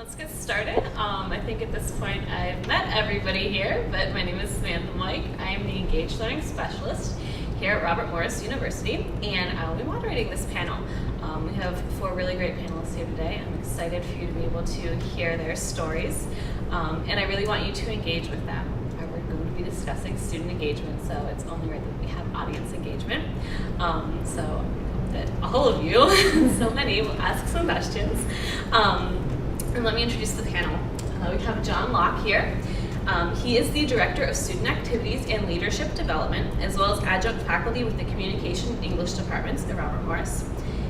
let's get started. I think at this point I've met everybody here, but my name is Samantha Moik. I am the Engaged Learning Specialist here at Robert Morris University, and I will be moderating this panel. We have 4 really great panelists here today. I'm excited for you to be able to hear their stories, and I really want you to engage with them. We're going to be discussing student engagement, so it's only right that we have audience engagement. So that all of you, so many, will ask some questions. And let me introduce the panel. We have John Locke here. He is the Director of Student Activities and Leadership Development, as well as adjunct faculty with the Communication and English departments at Robert Morris.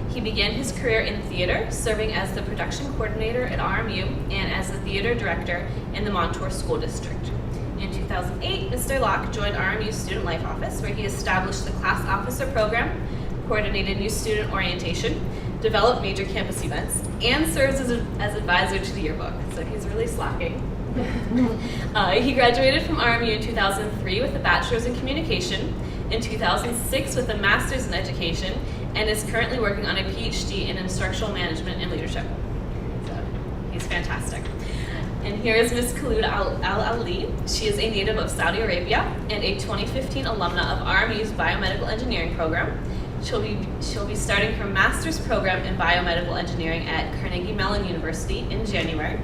He began his career in theater, serving as the production coordinator at RMU and as the theater director in the Montour School District. In 2008, Mr. Locke joined RMU's Student Life Office, where he established the Class Officer Program, coordinated new student orientation, developed major campus events, and serves as advisor to the yearbook. So he's really slacking. He graduated from RMU in 2003 with a bachelor's in communication, in 2006 with a master's in education, and is currently working on a PhD in instructional management and leadership. So he's fantastic. And here is Ms. Khulood Al Ali. She is a native of Saudi Arabia and a 2015 alumna of RMU's biomedical engineering program. She'll be starting her master's program in biomedical engineering at Carnegie Mellon University in January.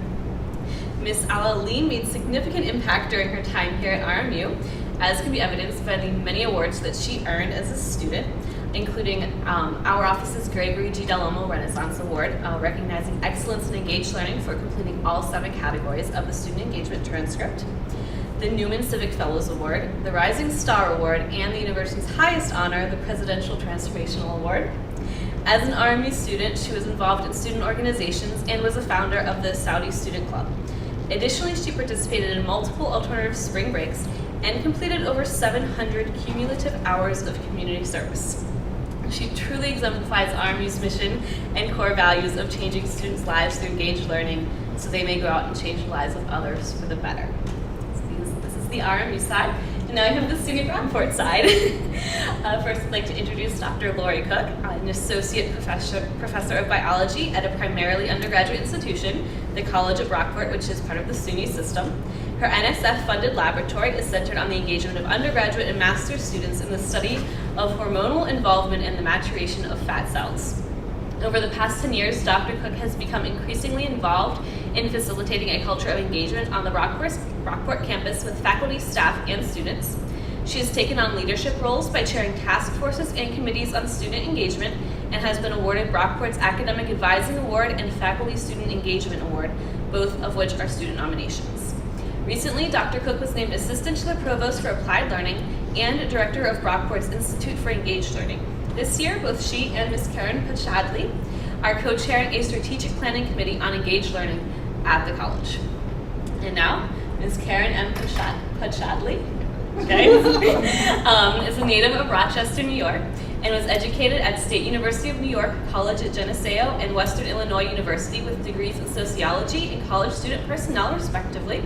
Ms. Al Ali made significant impact during her time here at RMU, as can be evidenced by the many awards that she earned as a student, including our office's Gregory G. Del Olmo Renaissance Award, recognizing excellence in engaged learning for completing all 7 categories of the student engagement transcript, the Newman Civic Fellows Award, the Rising Star Award, and the university's highest honor, the Presidential Transformational Award. As an RMU student, she was involved in student organizations and was a founder of the Saudi Student Club. Additionally, she participated in multiple alternative spring breaks and completed over 700 cumulative hours of community service. She truly exemplifies RMU's mission and core values of changing students' lives through engaged learning so they may go out and change the lives of others for the better. This is the RMU side, and now I have the SUNY Brockport side. First, I'd like to introduce Dr. Laurie Cook, an associate professor of biology at a primarily undergraduate institution, the College at Brockport, which is part of the SUNY system. Her NSF-funded laboratory is centered on the engagement of undergraduate and master's students in the study of hormonal involvement and the maturation of fat cells. Over the past 10 years, Dr. Cook has become increasingly involved in facilitating a culture of engagement on the Brockport campus with faculty, staff, and students. She has taken on leadership roles by chairing task forces and committees on student engagement and has been awarded Brockport's Academic Advising Award and Faculty Student Engagement Award, both of which are student nominations. Recently, Dr. Cook was named Assistant to the Provost for Applied Learning and Director of Brockport's Institute for Engaged Learning. This year, both she and Ms. Karen Podsiadly are co-chairing a strategic planning committee on engaged learning at the college. And now, Ms. Karen M. Podsiadly is a native of Rochester, New York, and was educated at State University of New York, College at Geneseo, and Western Illinois University with degrees in sociology and college student personnel, respectively.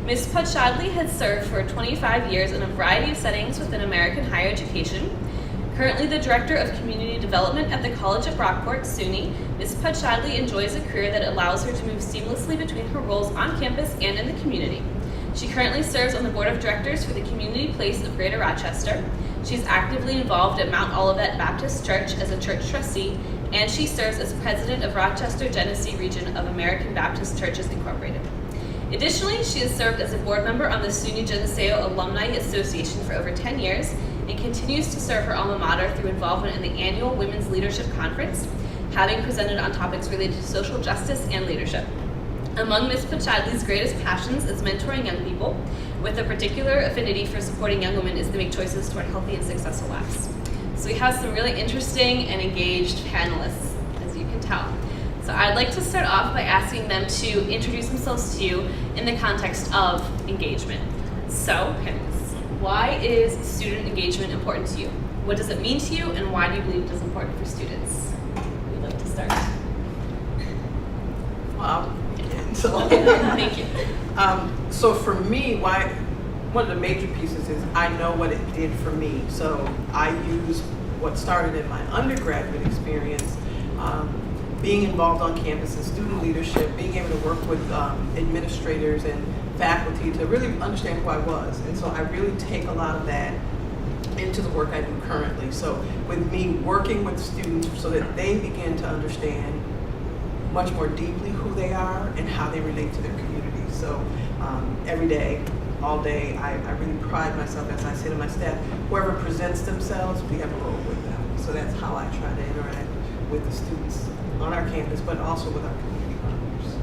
Ms. Podsiadly has served for 25 years in a variety of settings within American higher education. Currently the Director of Community Development at the College at Brockport, SUNY, Ms. Podsiadly enjoys a career that allows her to move seamlessly between her roles on campus and in the community. She currently serves on the Board of Directors for the Community Place of Greater Rochester. She's actively involved at Mount Olivet Baptist Church as a church trustee, and she serves as President of Rochester Genesee Region of American Baptist Churches, Incorporated. Additionally, she has served as a board member on the SUNY Geneseo Alumni Association for over 10 years and continues to serve her alma mater through involvement in the annual Women's Leadership Conference, having presented on topics related to social justice and leadership. Among Ms. Podsiadly's greatest passions is mentoring young people, with a particular affinity for supporting young women as they make choices toward healthy and successful lives. So we have some really interesting and engaged panelists, as you can tell. So I'd like to start off by asking them to introduce themselves to you in the context of engagement. So, panelists, why is student engagement important to you? What does it mean to you, and why do you believe it is important for students? Who'd like to start? Wow. Thank you. So for me, one of the major pieces is I know what it did for me. So I use what started in my undergraduate experience being involved on campus in student leadership, being able to work with administrators and faculty to really understand who I was. And so I really take a lot of that into the work I do currently. So with me working with students so that they begin to understand much more deeply who they are and how they relate to their community. So every day, all day, I really pride myself as I say to my staff, whoever presents themselves, we have a role with them. So that's how I try to interact with the students on our campus, but also with our community partners.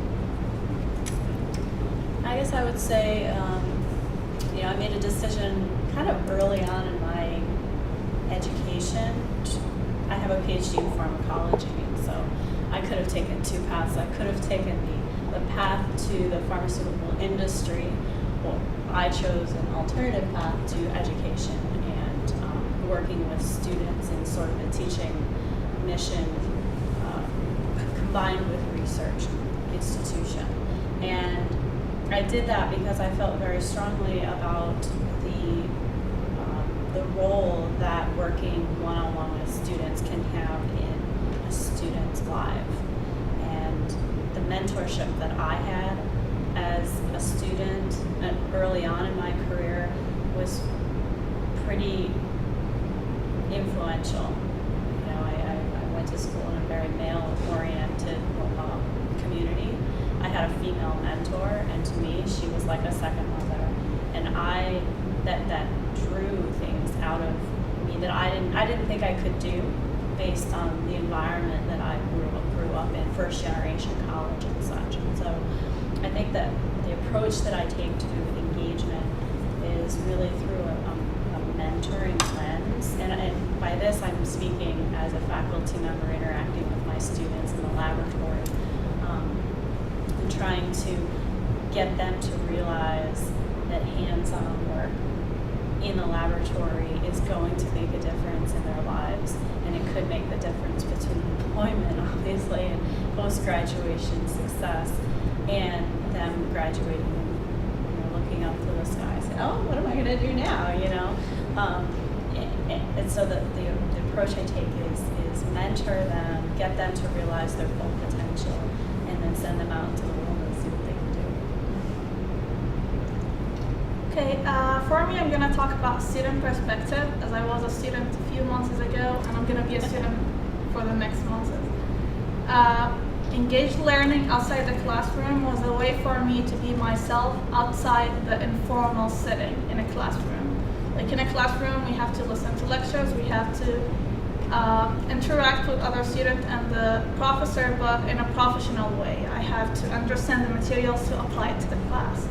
I guess I would say, I made a decision kind of early on in my education. I have a PhD in pharmacology, so I could have taken two paths. I could have taken the path to the pharmaceutical industry. Well, I chose an alternative path to education and working with students in sort of a teaching mission combined with research institution. And I did that because I felt very strongly about the role that working one-on-one with students can have in a student's life. And the mentorship that I had as a student early on in my career was pretty influential. I went to school in a very male-oriented community. I had a female mentor, and to me, she was like a second mother. And that drew things out of me that I didn't think I could do based on the environment that I grew up in, first generation college and such. And so I think that the approach that I take to engagement is really through a mentoring lens. And by this, I'm speaking as a faculty member interacting with my students in the laboratory and trying to get them to realize that hands-on work in the laboratory is going to make a difference in their lives, and it could make the difference between employment, obviously, and post-graduation success, and them graduating and looking up to the sky, saying, "Oh, what am I going to do now?" And so the approach I take is mentor them, get them to realize their full potential, and then send them out into the world and see what they can do. Okay, for me, I'm going to talk about student perspective, as I was a student a few months ago, and I'm going to be a student for the next months. Engaged learning outside the classroom was a way for me to be myself outside the informal setting in a classroom. Like in a classroom, we have to listen to lectures, we have to interact with other students and the professor, but in a professional way. I have to understand the materials to apply it to the class.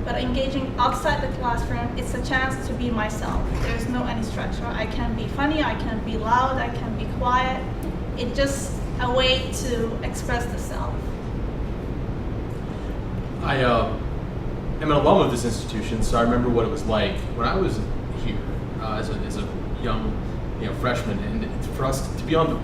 But engaging outside the classroom, it's a chance to be myself. There's no any structure. I can be funny, I can be loud, I can be quiet. It's just a way to express the self. I am an alum of this institution, so I remember what it was like when I was here as a young freshman, and for us to be on the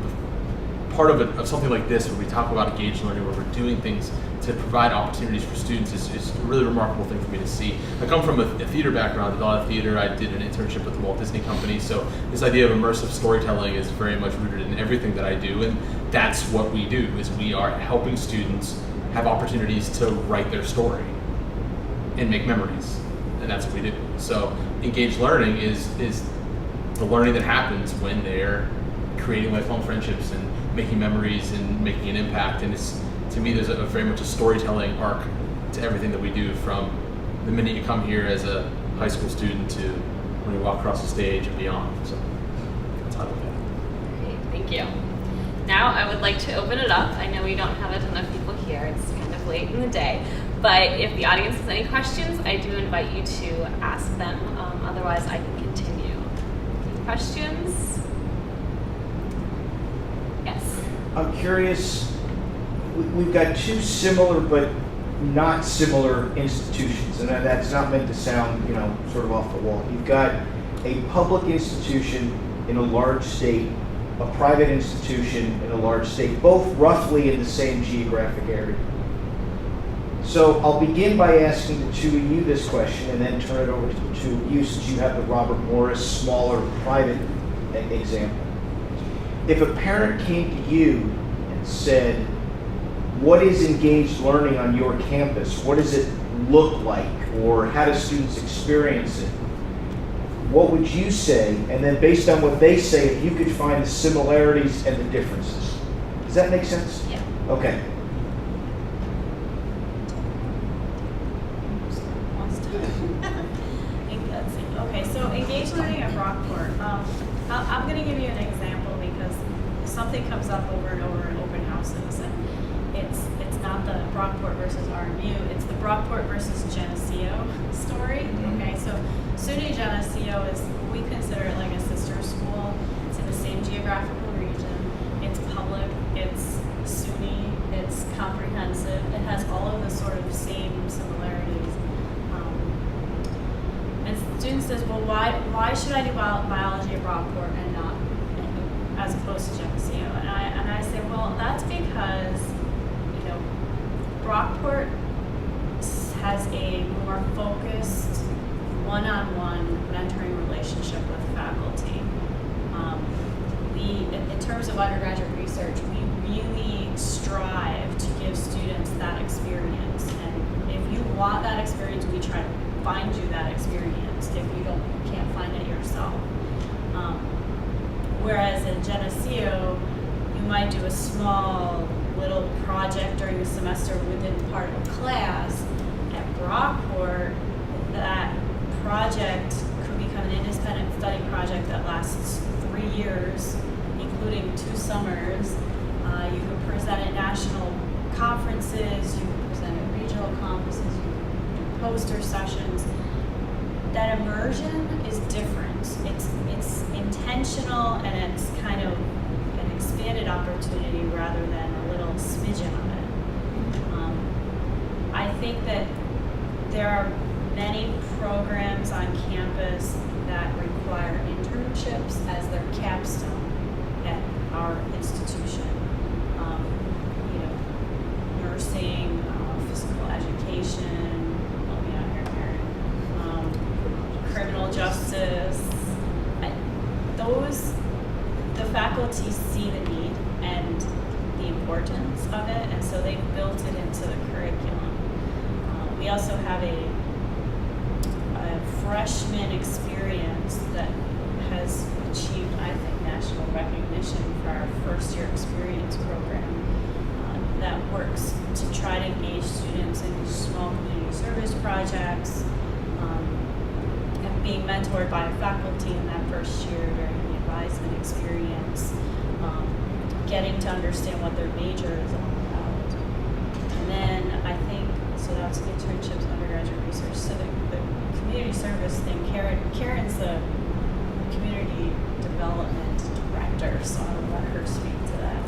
part of something like this, where we talk about engaged learning, where we're doing things to provide opportunities for students, is a really remarkable thing for me to see. I come from a theater background, a lot of theater. I did an internship with the Walt Disney Company, so this idea of immersive storytelling is very much rooted in everything that I do, and that's what we do, is we are helping students have opportunities to write their story and make memories, and that's what we do. So engaged learning is the learning that happens when they're creating lifelong friendships and making memories and making an impact. And to me, there's a very much a storytelling arc to everything that we do, from the minute you come here as a high school student to when you walk across the stage and beyond. So that's how I look at it. Great, thank you. Now I would like to open it up. I know we don't have a ton of people here. It's kind of late in the day. But if the audience has any questions, I do invite you to ask them. Otherwise, I can continue. Any questions? Yes. I'm curious, we've got two similar but not similar institutions, and that's not meant to sound, sort of off the wall. You've got a public institution in a large state, a private institution in a large state, both roughly in the same geographic area. So I'll begin by asking the two of you this question, and then turn it over to the two of you, since you have the Robert Morris smaller private example. If a parent came to you and said, what is engaged learning on your campus? What does it look like? Or how do students experience it? What would you say? And then based on what they say, if you could find the similarities and the differences. Does that make sense? Yeah. Okay. Okay, so engaged learning at Brockport. I'm going to give you an example because something comes up over and over in open houses, and it's not the Brockport versus RMU, it's the Brockport versus Geneseo story. Mm-hmm. Okay, so SUNY Geneseo is, we consider it like a sister school. It's in the same geographical region. It's public. It's SUNY. It's comprehensive. It has all of the sort of same similarities. And students says, well, why should I do biology at Brockport and not, as opposed to Geneseo? And I say, well, that's because, you know, Brockport has a more focused one-on-one mentoring relationship with faculty. In terms of undergraduate research, we really strive to give students that experience. And if you want that experience, we try to find you that experience if you can't find it yourself. Whereas in Geneseo, you might do a small little project during the semester within part of a class. At Brockport, that project could become an independent study project that lasts 3 years, including 2 summers. You could present at national conferences, you could present at regional conferences, you could do poster sessions. That immersion is different. It's intentional, and it's kind of an expanded opportunity rather than a little smidgen of it. I think that there are many programs on campus that require internships as their capstone at our institution. You know, nursing, physical education, help me out here, Karen, criminal justice. The faculty see the need and the importance of it, and so they've built it into the curriculum. We also have a freshman experience that has achieved, I think, national recognition for our first year experience program that works to try to engage students in small community service projects, and being mentored by a faculty in that first year during the advisement experience, getting to understand what their major is all about. And then I think, so that's internships, undergraduate research. So the community service thing, Karen's the community development director, so I'll let her speak to that.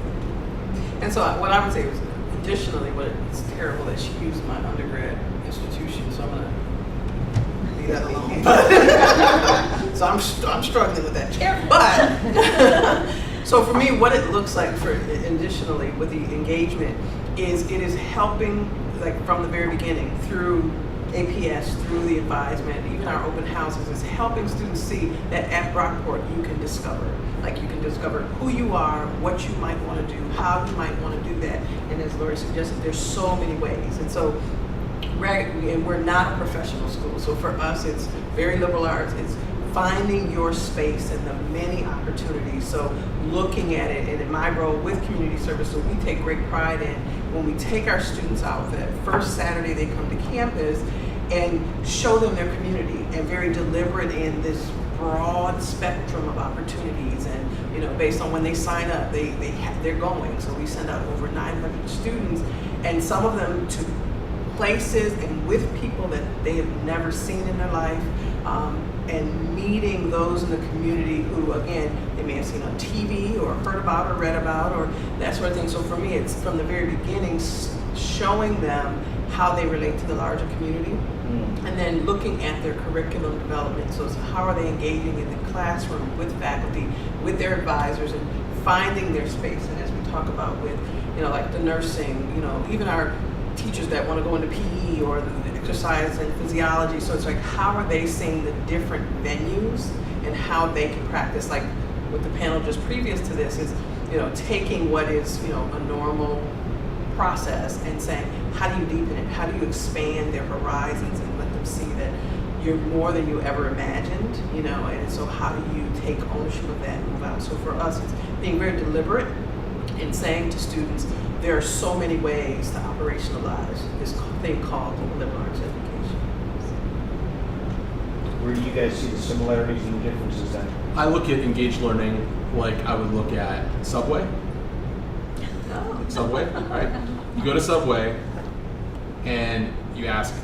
And so what I would say is, additionally, it's terrible that she used my undergrad institution, so I'm going to leave that alone. But, so I'm struggling with that. But, so for me, what it looks like for additionally with the engagement is it is helping, like from the very beginning, through APS, through the advisement, even our open houses, is helping students see that at Brockport you can discover. Like you can discover who you are, what you might want to do, how you might want to do that. And as Laurie suggested, there's so many ways. And so we're not a professional school. So for us, it's very liberal arts. It's finding your space and the many opportunities. So looking at it, and in my role with community service, so we take great pride in when we take our students out that first Saturday they come to campus and show them their community, and very deliberate in this broad spectrum of opportunities. And you know, based on when they sign up, they're going. So we send out over 900 students, and some of them to places and with people that they have never seen in their life, and meeting those in the community who, again, they may have seen on TV or heard about or read about or that sort of thing. So for me, it's from the very beginning showing them how they relate to the larger community, and then looking at their curriculum development. So how are they engaging in the classroom with faculty, with their advisors, and finding their space. And as we talk about with, you know, like the nursing, you know, even our teachers that want to go into PE or the exercise and physiology. So it's like, how are they seeing the different venues and how they can practice? Like with the panel just previous to this is, taking what is, a normal process and saying, how do you deepen it? How do you expand their horizons and let them see that you're more than you ever imagined, and so how do you take ownership of that and move out? So for us, it's being very deliberate in saying to students, there are so many ways to operationalize this thing called liberal arts education. Where do you guys see the similarities and the differences then? I look at engaged learning like I would look at Subway. Subway, right? You go to Subway and you ask,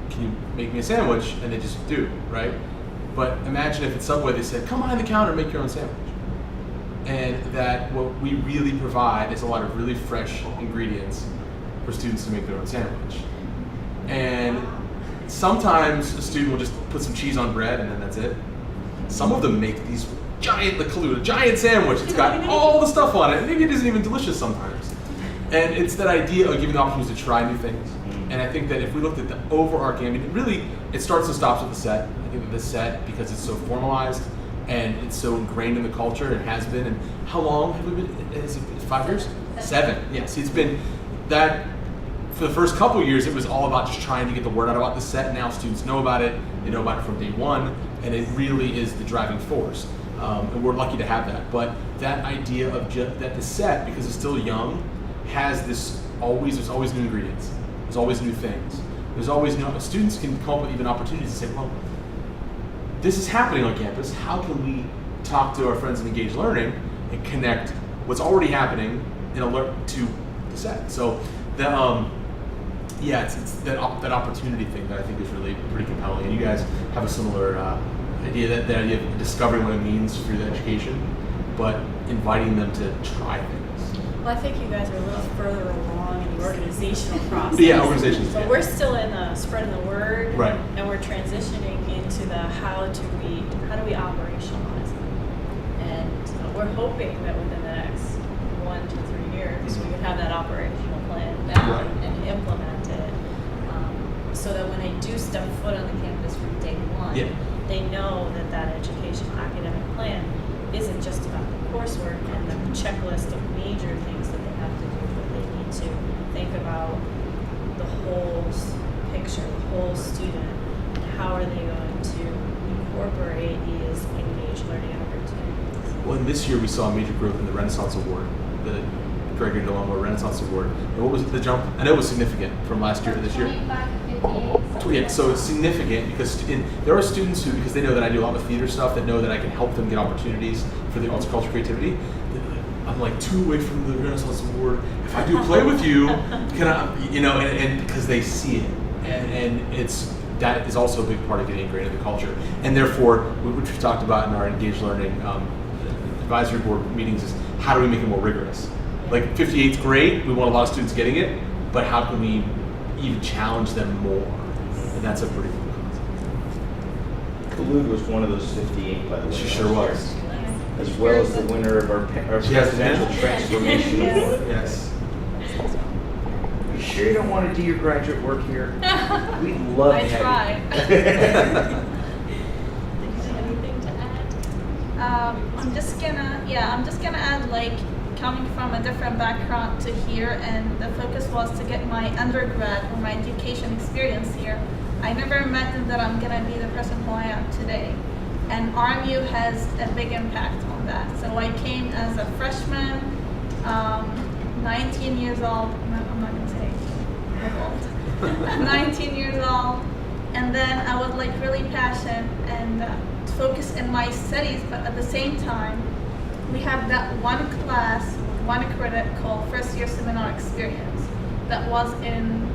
can you make me a sandwich? And they just do, right? But imagine if at Subway they said, come behind the counter and make your own sandwich. And that what we really provide is a lot of really fresh ingredients for students to make their own sandwich. And sometimes a student will just put some cheese on bread and then that's it. Some of them make these giant, the Khulood, a giant sandwich. It's got all the stuff on it. And maybe it isn't even delicious sometimes. And it's that idea of giving the opportunity to try new things. And I think that if we looked at the overarching, it starts and stops with the set. I think that the set, because it's so formalized and it's so ingrained in the culture, and has been. And how long have we been? Is it 5 years? 7. Yes, it's been that. For the first couple of years, it was all about just trying to get the word out about the set. Now students know about it. They know about it from day one, and it really is the driving force. And we're lucky to have that. But that idea of that the set, because it's still young, has there's always new ingredients. There's always new things. There's always students can come up with even opportunities to say, well, this is happening on campus. How can we talk to our friends in engaged learning and connect what's already happening and alert to the set? So it's that opportunity thing that I think is really pretty compelling. And you guys have a similar idea, that the idea of discovering what it means through the education, but inviting them to try things. Well, I think you guys are a little further along in the organizational process. Yeah, organizations. So we're still in the spreading the word, right? And we're transitioning into the how do we operationalize it? And we're hoping that within the next 1 to 3 years, we would have that operational plan down and implement it, so that when they do step foot on the campus from day one, they know that that educational academic plan isn't just about the coursework and the checklist of major things that they have to do, but they need to think about the whole picture, the whole student, and how are they going to incorporate these engaged learning opportunities. Well, and this year we saw major growth in the Renaissance Award, the Gregory DeLongmore Renaissance Award. And what was the jump? I know it was significant from last year to this year. 28. So it's significant because there are students who, because they know that I do a lot of theater stuff, that know that I can help them get opportunities for the arts, culture, creativity. I'm like 2 away from the Renaissance Award. If I do play with you, can I, and because they see it, and that is also a big part of getting ingrained in the culture. And therefore, which we talked about in our engaged learning advisory board meetings, is how do we make it more rigorous? Like 58 is great. We want a lot of students getting it, but how can we even challenge them more? And that's a pretty cool concept. Khulood was one of those 58, by the way. She sure was. As well as the winner of our Presidential Transformation Award. Yes. You sure you don't want to do your graduate work here? We'd love to I have try. Anything to add? I'm just gonna add, like, coming from a different background to here, and the focus was to get my undergrad or my education experience here. I never imagined that I'm gonna be the person who I am today. And RMU has a big impact on that. So I came as a freshman, 19 years old. I'm not gonna say I'm old. 19 years old, and then I was like really passionate and focused in my studies. But at the same time, we have that one class, one credit called First Year Seminar Experience that was in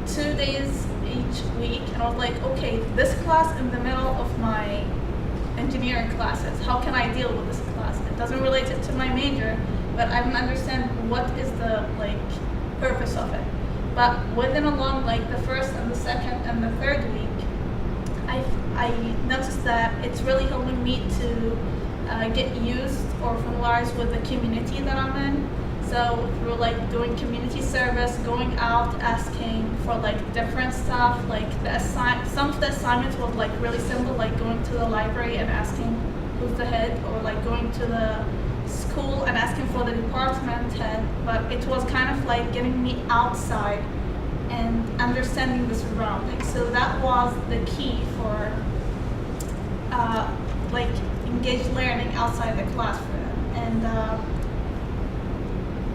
2 days each week, and I was like, okay, this class in the middle of my engineering classes, how can I deal with this class? It doesn't relate it to my major, but I don't understand what is the purpose of it. But within along the first and the second and the third week, I noticed that it's really helping me to get used or familiarized with the community that I'm in. So through doing community service, going out asking for different stuff, some of the assignments was really simple, like going to the library and asking who's the head, or like going to the school and asking for the department head, but it was kind of like getting me outside and understanding the surroundings. So that was the key for like engaged learning outside the classroom. And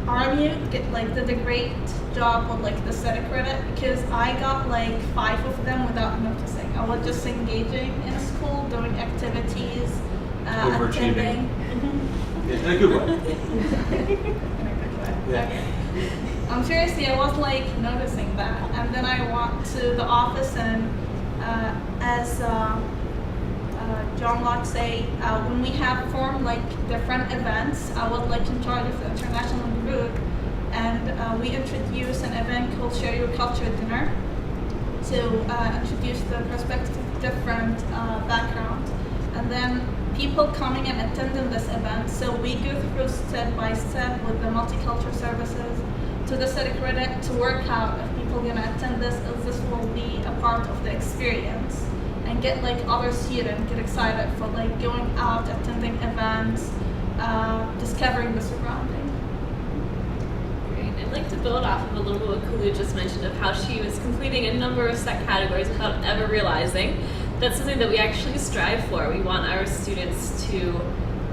RMU did a great job with like the study credit, because I got like 5 of them without noticing. I was just engaging in school, doing activities, Overachieving. attending. In a good way. In a good way. Yeah. Okay. Seriously, I was like noticing that, and then I went to the office, and as John Locke say, when we have formed like different events, I was like in charge of the international group, and we introduced an event called Share Your Culture Dinner to introduce the perspective of different backgrounds, and then people coming and attending this event. So we go through step by step with the multicultural services to the study credit to work out if people are gonna attend this, if this will be a part of the experience, and get like other students get excited for like going out, attending events, discovering the surrounding. Great. I'd like to build off of a little bit what Khulood just mentioned of how she was completing a number of set categories without ever realizing that's something that we actually strive for. We want our students to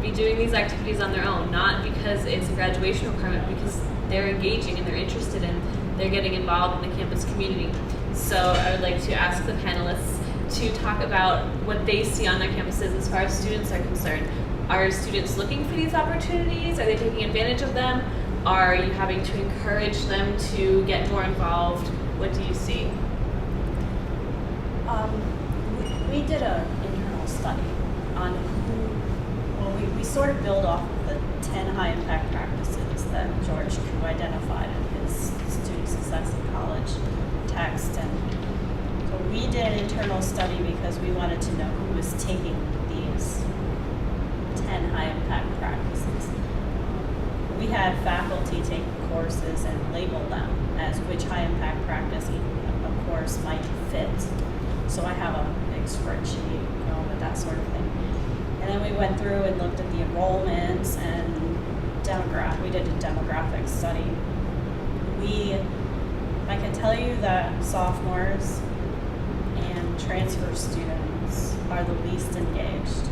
be doing these activities on their own, not because it's a graduation requirement, because they're engaging and they're interested and they're getting involved in the campus community. So I would like to ask the panelists to talk about what they see on their campuses as far as students are concerned. Are students looking for these opportunities? Are they taking advantage of them? Are you having to encourage them to get more involved? What do you see? We did an internal study on we sort of build off of the 10 high impact practices that George Koo identified in his student success in college text. And so we did an internal study because we wanted to know who was taking these 10 high impact practices. We had faculty take courses and label them as which high impact practice a course might fit. So I have a big spreadsheet with that sort of thing. And then we went through and looked at the enrollments and we did a demographic study. I can tell you that sophomores and transfer students are the least engaged.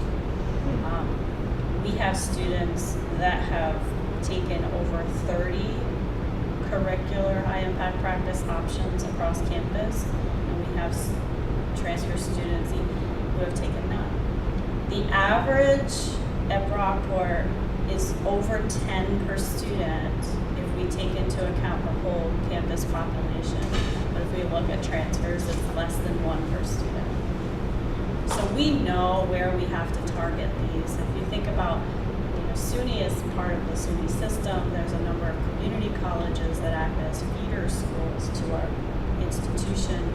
We have students that have taken over 30 curricular high impact practice options across campus, and we have transfer students who have taken none. The average at Brockport is over 10 per student if we take into account the whole campus population. But if we look at transfers, it's less than 1 per student. So we know where we have to target these. If you think about, SUNY is part of the SUNY system. There's a number of community colleges that act as feeder schools to our institution.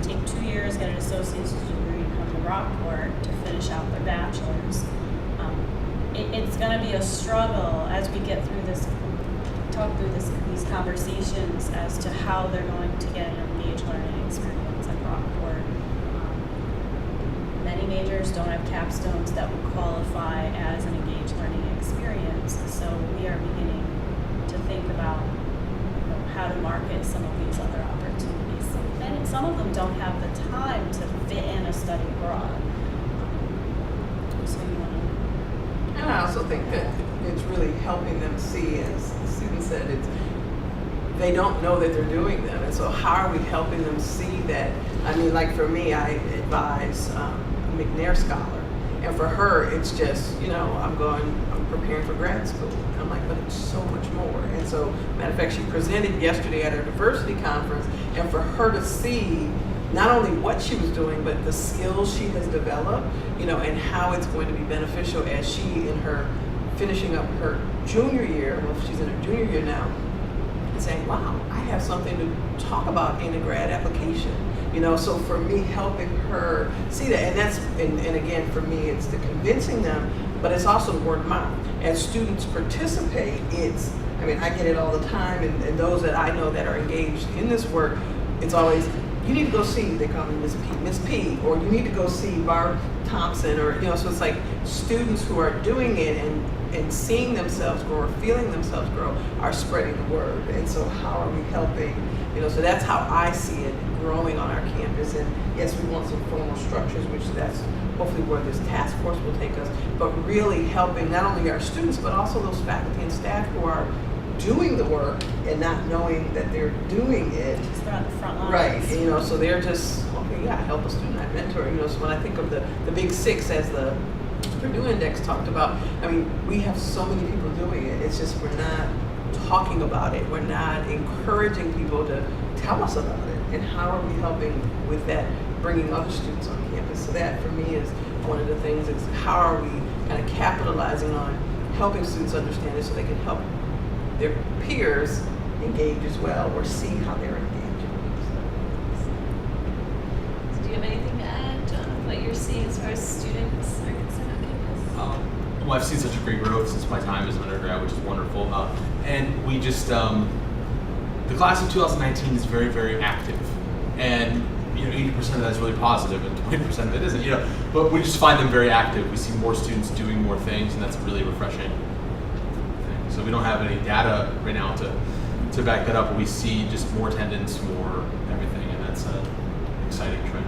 Take 2 years, get an associate's degree, and come to Brockport to finish out their bachelor's. It's going to be a struggle as we get through this, talk through these conversations as to how they're going to get an engaged learning experience at Brockport. Many majors don't have capstones that would qualify as an engaged learning experience, so we are beginning to think about how to market some of these other opportunities. And some of them don't have the time to fit in a study abroad. So you want to... And I also think that it's really helping them see, as the student said, they don't know that they're doing them. And so how are we helping them see that? I mean, like for me, I advise McNair Scholar. And for her, it's just, I'm preparing for grad school. And I'm like, but it's so much more. And so, matter of fact, she presented yesterday at her diversity conference, and for her to see not only what she was doing, but the skills she has developed, and how it's going to be beneficial as she, in her finishing up her junior year, well, she's in her junior year now, and saying, wow, I have something to talk about in a grad application. So for me, helping her see that, and again, for me, it's the convincing them, but it's also the word of mouth. As students participate, I get it all the time, and those that I know that are engaged in this work, it's always, you need to go see, they call me Miss P, or you need to go see Barb Thompson, or, so it's like students who are doing it and seeing themselves grow or feeling themselves grow are spreading the word. And so how are we helping? So that's how I see it growing on our campus. And yes, we want some formal structures, which that's hopefully where this task force will take us, but really helping not only our students, but also those faculty and staff who are doing the work and not knowing that they're doing it. They're on the front lines. Right, so they're just, okay, yeah, help a student, I mentor. So when I think of the big six, as the Purdue Index talked about, we have so many people doing it. It's just we're not talking about it. We're not encouraging people to tell us about it. And how are we helping with that, bringing other students on campus? So that for me is one of the things, is how are we kind of capitalizing on helping students understand it so they can help their peers engage as well, or see how they're engaging. So do you have anything to add, John, of what you're seeing as far as students are concerned on campus? Well, I've seen such a great growth since my time as an undergrad, which is wonderful. And we just, the class of 2019 is very, very active. And 80% of that is really positive and 20% of it isn't, but we just find them very active. We see more students doing more things, and that's really refreshing thing. So we don't have any data right now to back that up, but we see just more attendance, more everything, and that's an exciting trend.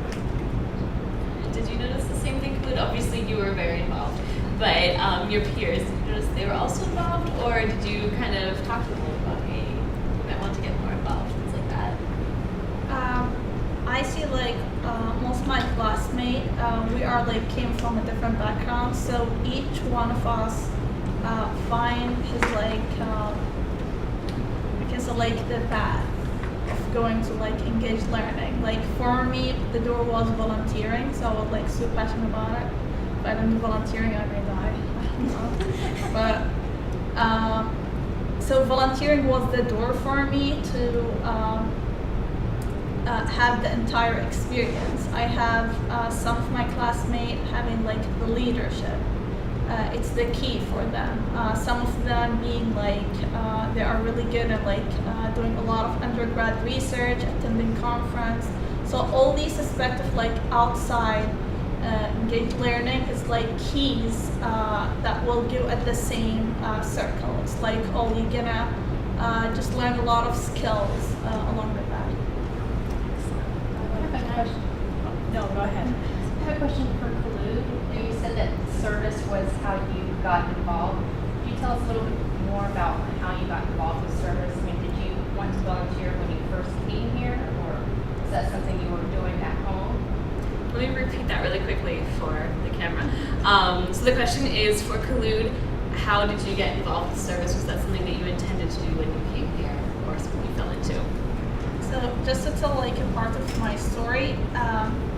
Did you notice the same thing, Khulood? Obviously you were very involved, but your peers, did you notice they were also involved, or did you kind of talk to them about, hey, you might want to get more involved, things like that? I see most of my classmates, we are came from a different background, so each one of us find his the path of going to engage learning. For me, the door was volunteering, so I was so passionate about it. If I don't do volunteering, I may die. I don't know. But so volunteering was the door for me to have the entire experience. I have some of my classmates having the leadership. It's the key for them. Some of them being they are really good at doing a lot of undergrad research, attending conference. So all these aspects of outside engaged learning is keys that will go at the same circle. It's you're gonna just learn a lot of skills along with that. I have a question. No, go ahead. I have a question for Khulood. You said that service was how you got involved. Could you tell us a little bit more about how you got involved with service? Did you want to volunteer when you first came here, or is that something you were doing at home? Let me repeat that really quickly for the camera. So the question is for Khulood, how did you get involved with service? Was that something that you intended to do when you came here, or something you fell into? So just to tell a part of my story,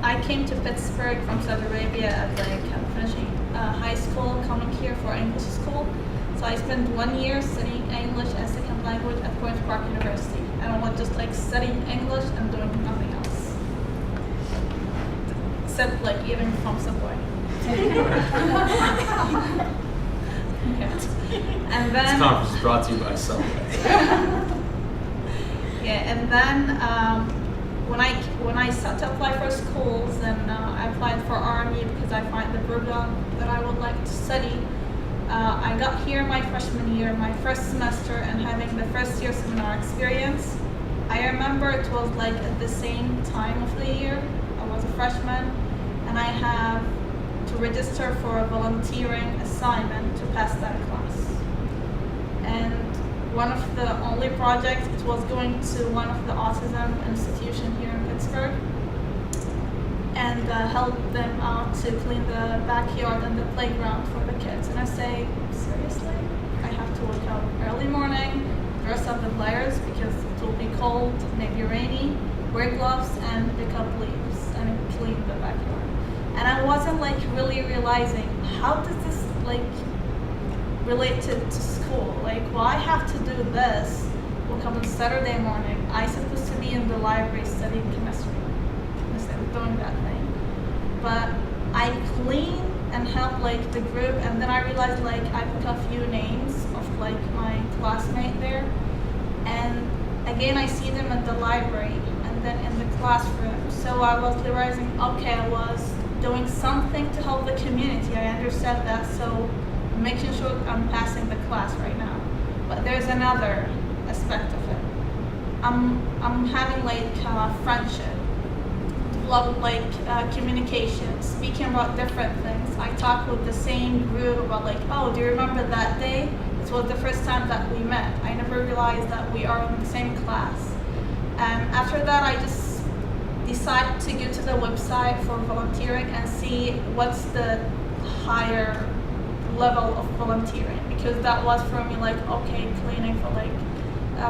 I came to Pittsburgh from Saudi Arabia at finishing high school, coming here for English school. So I spent 1 year studying English as second language at Brockport University. And I was just studying English and doing nothing else. Except eating from Subway. Okay. And then This conference is brought to you by Subway. Yeah, and then when I started to apply for schools, and I applied for Army because I find the program that I would like to study. I got here my freshman year, my first semester, and having the first year seminar experience. I remember it was at the same time of the year. I was a freshman, and I have to register for a volunteering assignment to pass that class. And one of the only projects, it was going to one of the autism institution here in Pittsburgh and help them out to clean the backyard and the playground for the kids. And I say, seriously? I have to wake up early morning, dress up the players because it will be cold, maybe rainy, wear gloves and pick up leaves and clean the backyard. And I wasn't really realizing how does this related to school. Why have to do this? We'll come on Saturday morning. I supposed to be in the library studying chemistry instead of doing that thing. But I clean and help the group, and then I realized I put a few names of my classmate there, and again I see them at the library and then in the classroom. So I was realizing, okay, I was doing something to help the community. I understand that, so I'm making sure I'm passing the class right now. But there's another aspect of it. I'm having like friendship, develop like communication, speaking about different things. I talk with the same group about like, oh, do you remember that day? This was the first time that we met. I never realized that we are in the same class. And after that, I just decided to go to the website for volunteering and see what's the higher level of volunteering, because that was for me like, okay, cleaning for like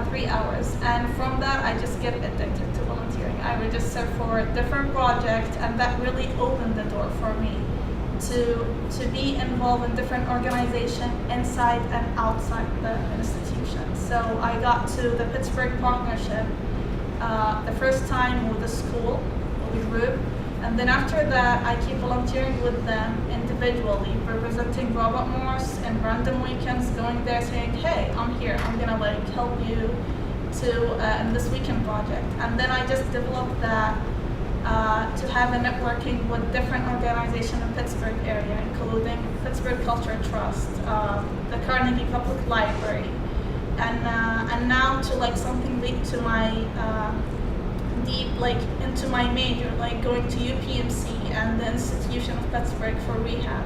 3 hours, and from that I just get addicted to volunteering. I registered for different projects, and that really opened the door for me to be involved in different organizations inside and outside the institution. So I got to the Pittsburgh partnership the first time with the school, with the group, and then after that I keep volunteering with them individually, representing Robert Morris and random weekends, going there saying, hey, I'm here, I'm gonna like help you to in this weekend project. And then I just developed that to have a networking with different organizations in Pittsburgh area, including Pittsburgh Culture Trust, the Carnegie Public Library, and now to like something lead to my deep like into my major, like going to UPMC and the Institution of Pittsburgh for rehab.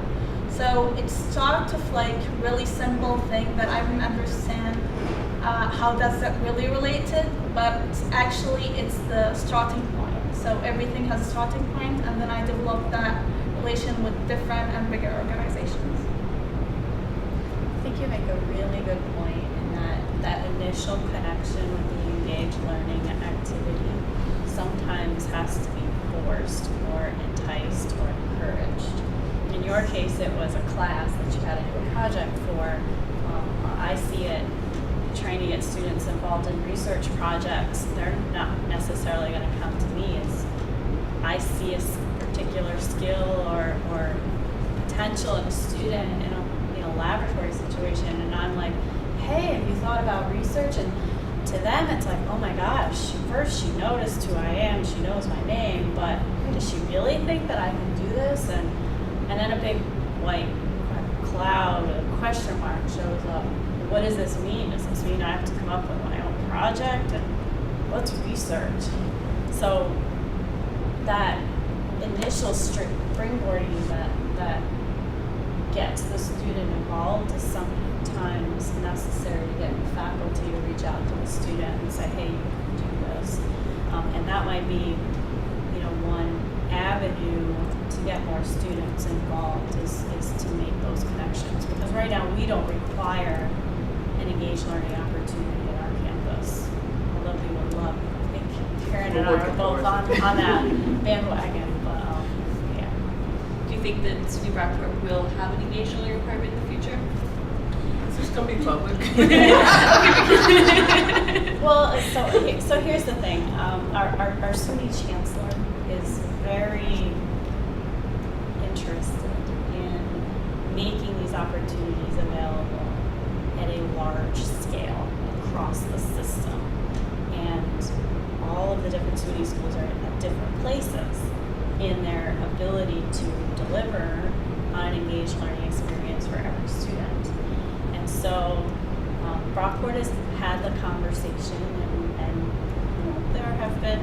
So it started with like really simple thing that I didn't understand how does that really related, but it's the starting point. So everything has a starting point, and then I developed that relation with different and bigger organizations. I think you make a really good point in that initial connection with the engaged learning activity sometimes has to be forced or enticed or encouraged. In your case, it was a class that you had to do a project for. I see it trying to get students involved in research projects. They're not necessarily going to come to me as I see a particular skill or potential in a student in a laboratory situation, and I'm like, hey, have you thought about research? And to them, it's like, oh my gosh, first she noticed who I am, she knows my name, but does she really think that I can do this? And then a big white cloud, a question mark shows up. What does this mean? Does this mean I have to come up with my own project? And what's research? So that initial springboarding that gets the student involved is sometimes necessary to get the faculty to reach out to the student and say, hey, you can do this. And that might be, one avenue to get more students involved is to make those connections. Because right now we don't require an engaged learning opportunity at our campus. Although we would love, I think Karen and I are both on that bandwagon, but yeah. Do you think that SUNY Brockport will have an engaged learning requirement in the future? Is this going to be public? Well, so here's the thing. Our SUNY chancellor is very interested in making these opportunities available at a large scale across the system. And all of the different SUNY schools are at different places in their ability to deliver on an engaged learning experience for every student. And so Brockport has had the conversation, and there have been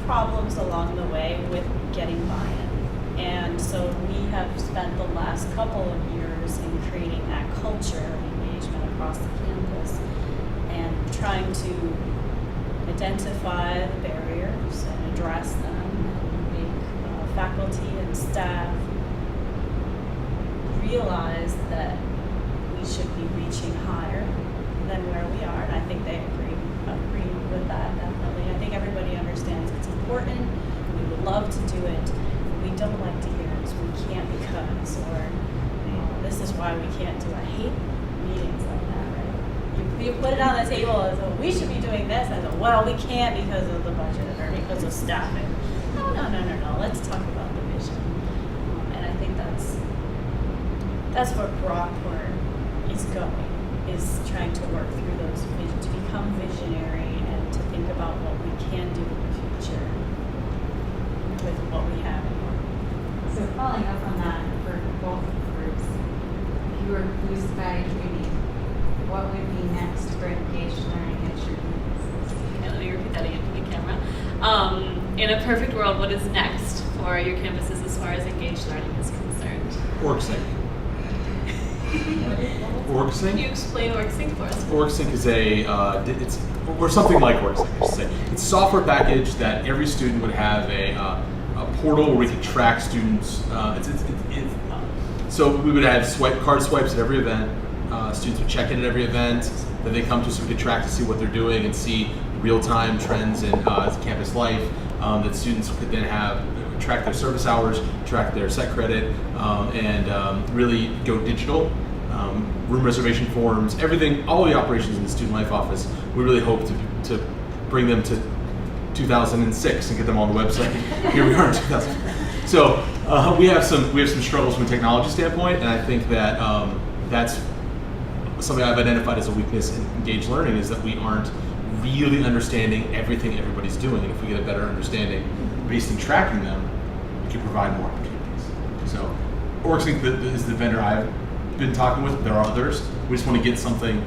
problems along the way with getting buy-in. And so we have spent the last couple of years in creating that culture of engagement across the campus and trying to identify the barriers and address them and make faculty and staff realize that we should be reaching higher than where we are, and I think they agree with that, definitely. I think everybody understands it's important, we would love to do it, but we don't like to hear it, we can't because, or this is why we can't do it. I hate meetings like that, right? You put it on the table as, oh, we should be doing this, and well, we can't because of the budget or because of staffing. No, let's talk about the vision. And I think that's where Brockport is going, is trying to work through those visions, to become visionary and to think about what we can do in the future with what we have in mind. So following up on that for both groups, if you were boosted by training, what would be next for engaged learning at your campuses? Okay, let me repeat that again to the camera. In a perfect world, what is next for your campuses as far as engaged learning is concerned? OrgSync. OrgSync? Can you explain OrgSync for us? OrgSync is or something like OrgSync, I should say. It's a software package that every student would have a portal where we could track students. So we would have card swipes at every event. Students would check in at every event that they come to, so we could track to see what they're doing and see real-time trends in campus life. That students could then track their service hours, track their set credit, and really go digital. Room reservation forms, everything, all the operations in the student life office. We really hope to bring them to 2006 and get them on the website. Here we are in 2000. So we have some struggles from a technology standpoint, and I think that that's something I've identified as a weakness in engaged learning, is that we aren't really understanding everything everybody's doing. And if we get a better understanding based in tracking them, we can provide more opportunities. So OrgSync is the vendor I've been talking with. There are others. We just want to get something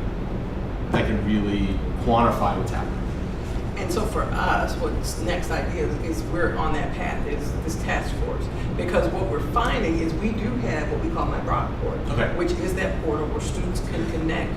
that can really quantify what's happening. And so for us, what's next idea is we're on that path, is this task force. Because what we're finding is we do have what we call my Brockport, which is that portal where students can connect,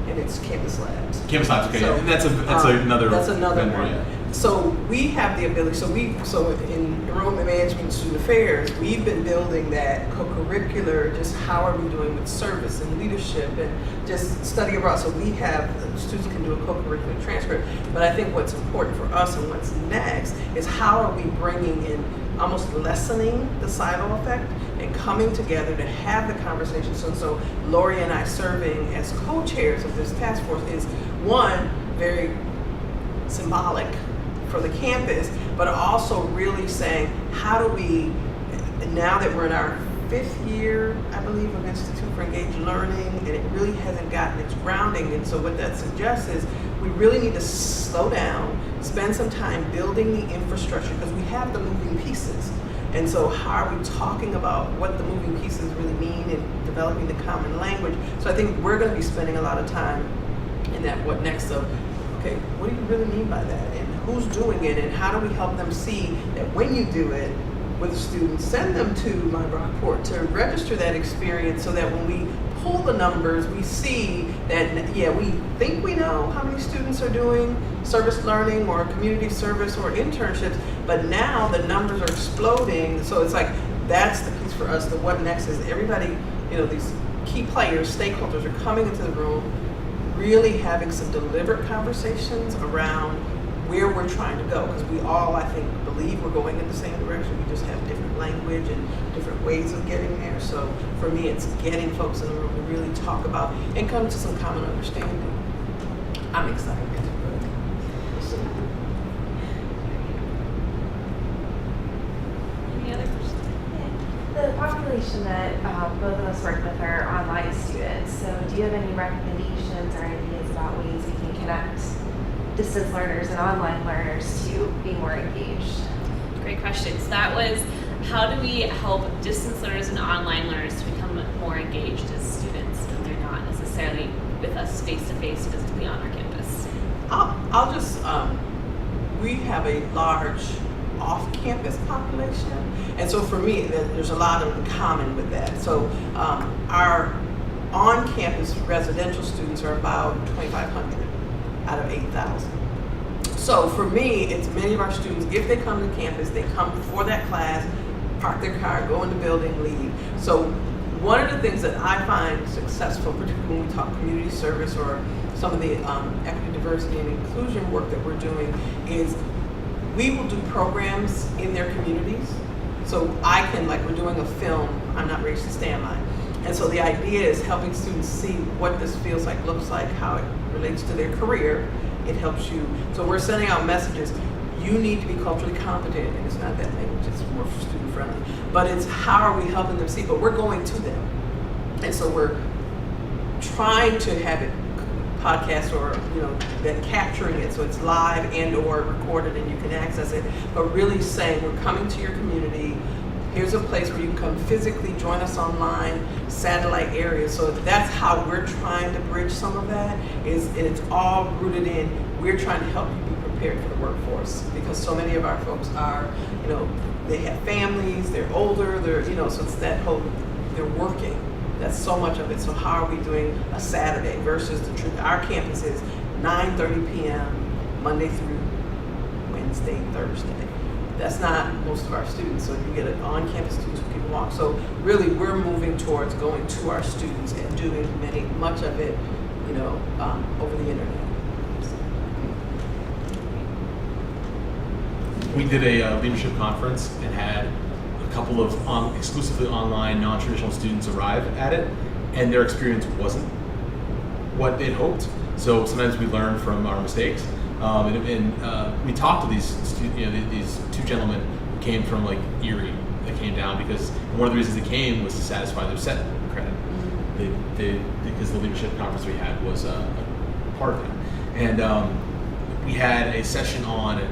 and it's Campus Labs. Campus Labs, okay. So, And that's another vendor, one. Yeah. So we have the ability, so in enrollment management and student affairs, we've been building that co-curricular, just how are we doing with service and leadership and just study abroad. So we have, students can do a co-curricular transcript. But I think what's important for us and what's next is how are we bringing in, almost lessening the silo effect and coming together to have the conversation. So Laurie and I serving as co-chairs of this task force is, one, very symbolic for the campus, but also really saying, how do we, now that we're in our 5th year, I believe, of Institute for Engaged Learning, and it really hasn't gotten its grounding, and so what that suggests is we really need to slow down, spend some time building the infrastructure, because we have the moving pieces. And so how are we talking about what the moving pieces really mean and developing the common language? So I think we're going to be spending a lot of time in that what next of, okay, what do you really mean by that? And who's doing it? And how do we help them see that when you do it with students, send them to my Brockport to register that experience, so that when we pull the numbers, we see that, yeah, we think we know how many students are doing service learning or community service or internships, but now the numbers are exploding. So it's like, that's the piece for us. The what next is everybody, these key players, stakeholders are coming into the room, really having some deliberate conversations around where we're trying to go, because we all, I think, believe we're going in the same direction. We just have different language and different ways of getting there. So for me, it's getting folks in the room to really talk about and come to some common understanding. I'm excited. Any other questions? The population that both of us work with are online students. So do you have any recommendations or ideas about ways we can connect distance learners and online learners to be more engaged? Great questions. That was, how do we help distance learners and online learners to become more engaged as students when they're not necessarily with us face-to-face physically on our campus? I'll just, we have a large off-campus population, and so for me, there's a lot in common with that. So our on-campus residential students are about 2,500 out of 8,000. So for me, it's many of our students, if they come to campus, they come for that class, park their car, go in the building, leave. So one of the things that I find successful, particularly when we talk community service or some of the equity, diversity, and inclusion work that we're doing, is we will do programs in their communities. So I can, like, we're doing a film, I'm Not Racist, Am I? And so the idea is helping students see what this feels like, looks like, how it relates to their career. It helps you. So we're sending out messages. You need to be culturally competent, and it's not that language, it's more student friendly. But it's how are we helping them see, but we're going to them. And so we're trying to have it podcast or, then capturing it so it's live and or recorded and you can access it, but really saying we're coming to your community, Here's a place where you can come physically, join us online, satellite areas. So that's how we're trying to bridge some of that, and it's all rooted in, we're trying to help you be prepared for the workforce, because so many of our folks are, they have families, they're older, so it's that whole, they're working. That's so much of it. So how are we doing a Saturday versus our campus is 9:30 p.m. Monday through Wednesday, Thursday. That's not most of our students. So you get an on-campus students who can walk. So really, we're moving towards going to our students and doing much of it, over the internet. We did a leadership conference and had a couple of exclusively online, non-traditional students arrive at it, and their experience wasn't what they'd hoped. So sometimes we learn from our mistakes, and we talked to these two gentlemen who came from like Erie that came down because one of the reasons they came was to satisfy their set credit. Because the leadership conference we had was a part of it, and we had a session on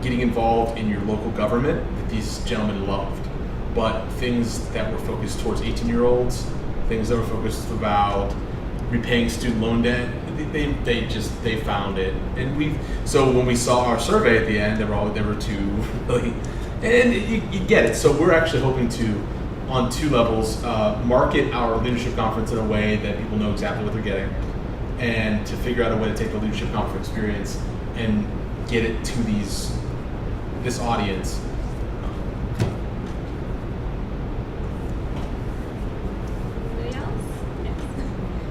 getting involved in your local government that these gentlemen loved, but things that were focused towards 18-year-olds, things that were focused about repaying student loan debt, they found it. And so when we saw our survey at the end, there were two really, and you get it. So we're actually hoping to, on two levels, market our leadership conference in a way that people know exactly what they're getting, and to figure out a way to take the leadership conference experience and get it to this audience. Anybody else?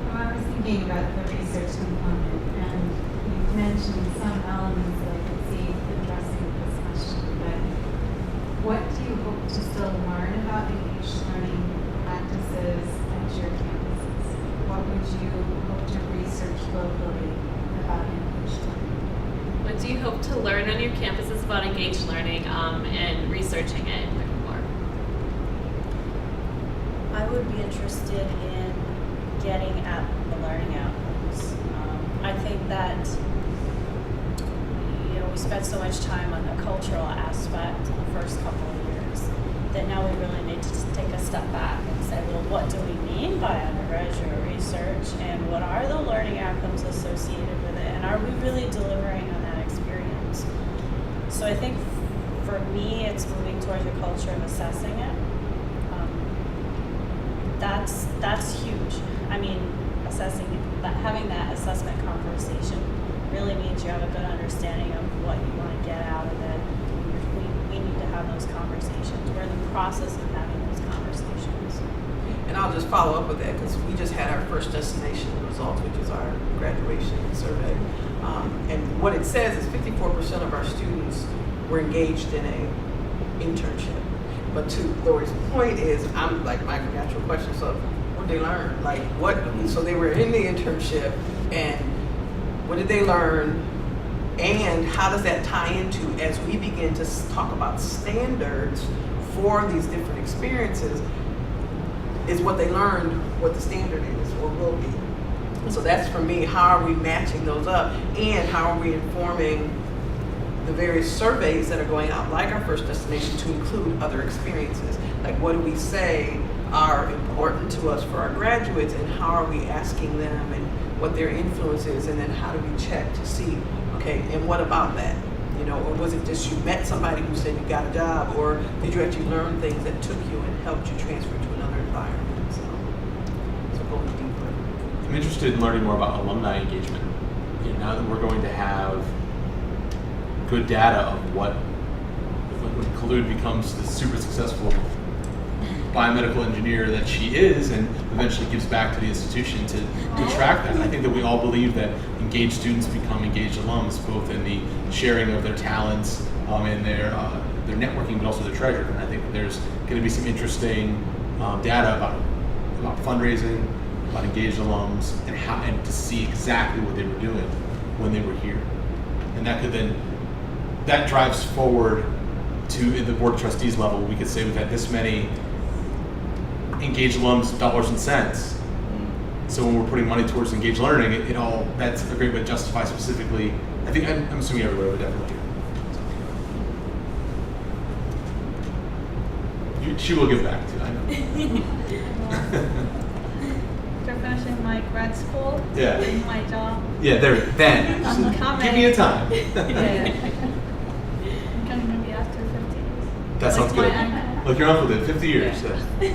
Well, I was thinking about the research component, and you've mentioned some elements that I could see addressing this question, but what do you hope to still learn about engaged learning practices at your campuses? What would you hope to research locally about engaged learning? What do you hope to learn on your campuses about engaged learning and researching it more? I would be interested in getting at the learning outcomes. I think that we spent so much time on the cultural aspect in the first couple of years that now we really need to take a step back and say, well, what do we mean by undergraduate research, and what are the learning outcomes associated with it, and are we really delivering on that experience? So I think for me, it's moving towards a culture of assessing it. That's huge. I mean, having that assessment conversation really means you have a good understanding of what you want to get out of it. We need to have those conversations. We're in the process of having those conversations. And I'll just follow up with that because we just had our first destination results, which is our graduation survey. And what it says is 54% of our students were engaged in an internship. But to Laurie's point is, I'm like, my natural question, so what did they learn? Like what, so they were in the internship, and what did they learn? And how does that tie into, as we begin to talk about standards for these different experiences, is what they learned what the standard is or will be. And so that's for me, how are we matching those up, and how are we informing the various surveys that are going out, like our first destination, to include other experiences. Like what do we say are important to us for our graduates, and how are we asking them, and what their influence is, and then how do we check to see, okay, and what about that? Or was it just you met somebody who said you got a job, or did you actually learn things that took you and helped you transfer to another environment? So going deeper. I'm interested in learning more about alumni engagement. Now that we're going to have good data of when Khulood becomes the super successful biomedical engineer that she is, and eventually gives back to the institution to track that. I think that we all believe that engaged students become engaged alums, both in the sharing of their talents and their networking, but also their treasure. And I think that there's going to be some interesting data about fundraising, about engaged alums, and to see exactly what they were doing when they were here. And that drives forward to, at the board of trustees level, we could say we've had this many engaged alums dollars and cents. So when we're putting money towards engaged learning, that's a great way to justify specifically. I'm assuming everywhere would definitely do. She will give back to you, I know. After finishing my grad school, Yeah. doing my job, Yeah, then. I'm Just coming. give me a time. I'm coming maybe after 50 years. That Like sounds my good. uncle. Like your uncle did, 50 years. Yeah. Yeah.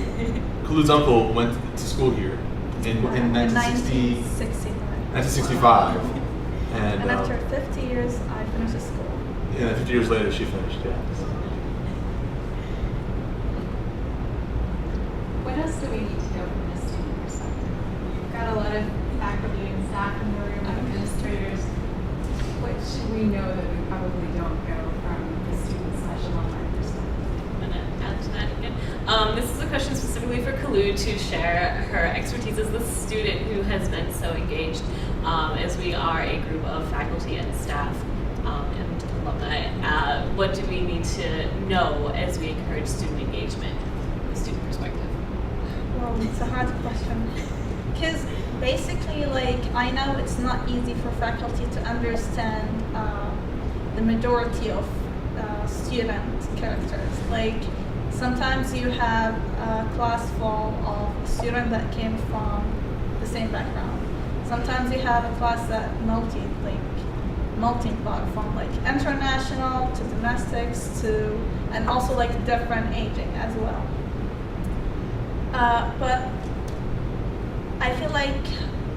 Khulood's uncle went to school here in 1960, 1965. And And after 50 years, I finished the school. yeah, 50 years later, she finished. Yeah. What else do we need to know from a student perspective? You've got a lot of faculty and staff in the room, administrators. What should we know that we probably don't know from the student/alumni perspective? I'm gonna add to that again. This is a question specifically for Khulood to share her expertise as the student who has been so engaged, as we are a group of faculty and staff and alumni. What do we need to know as we encourage student engagement from a student perspective? Well, it's a hard question. Because basically, like, I know it's not easy for faculty to understand the majority of student characters. Like, sometimes you have a class full of students that came from the same background. Sometimes you have a class that melting pot from like international to domestics to, and also like different aging as well. But I feel like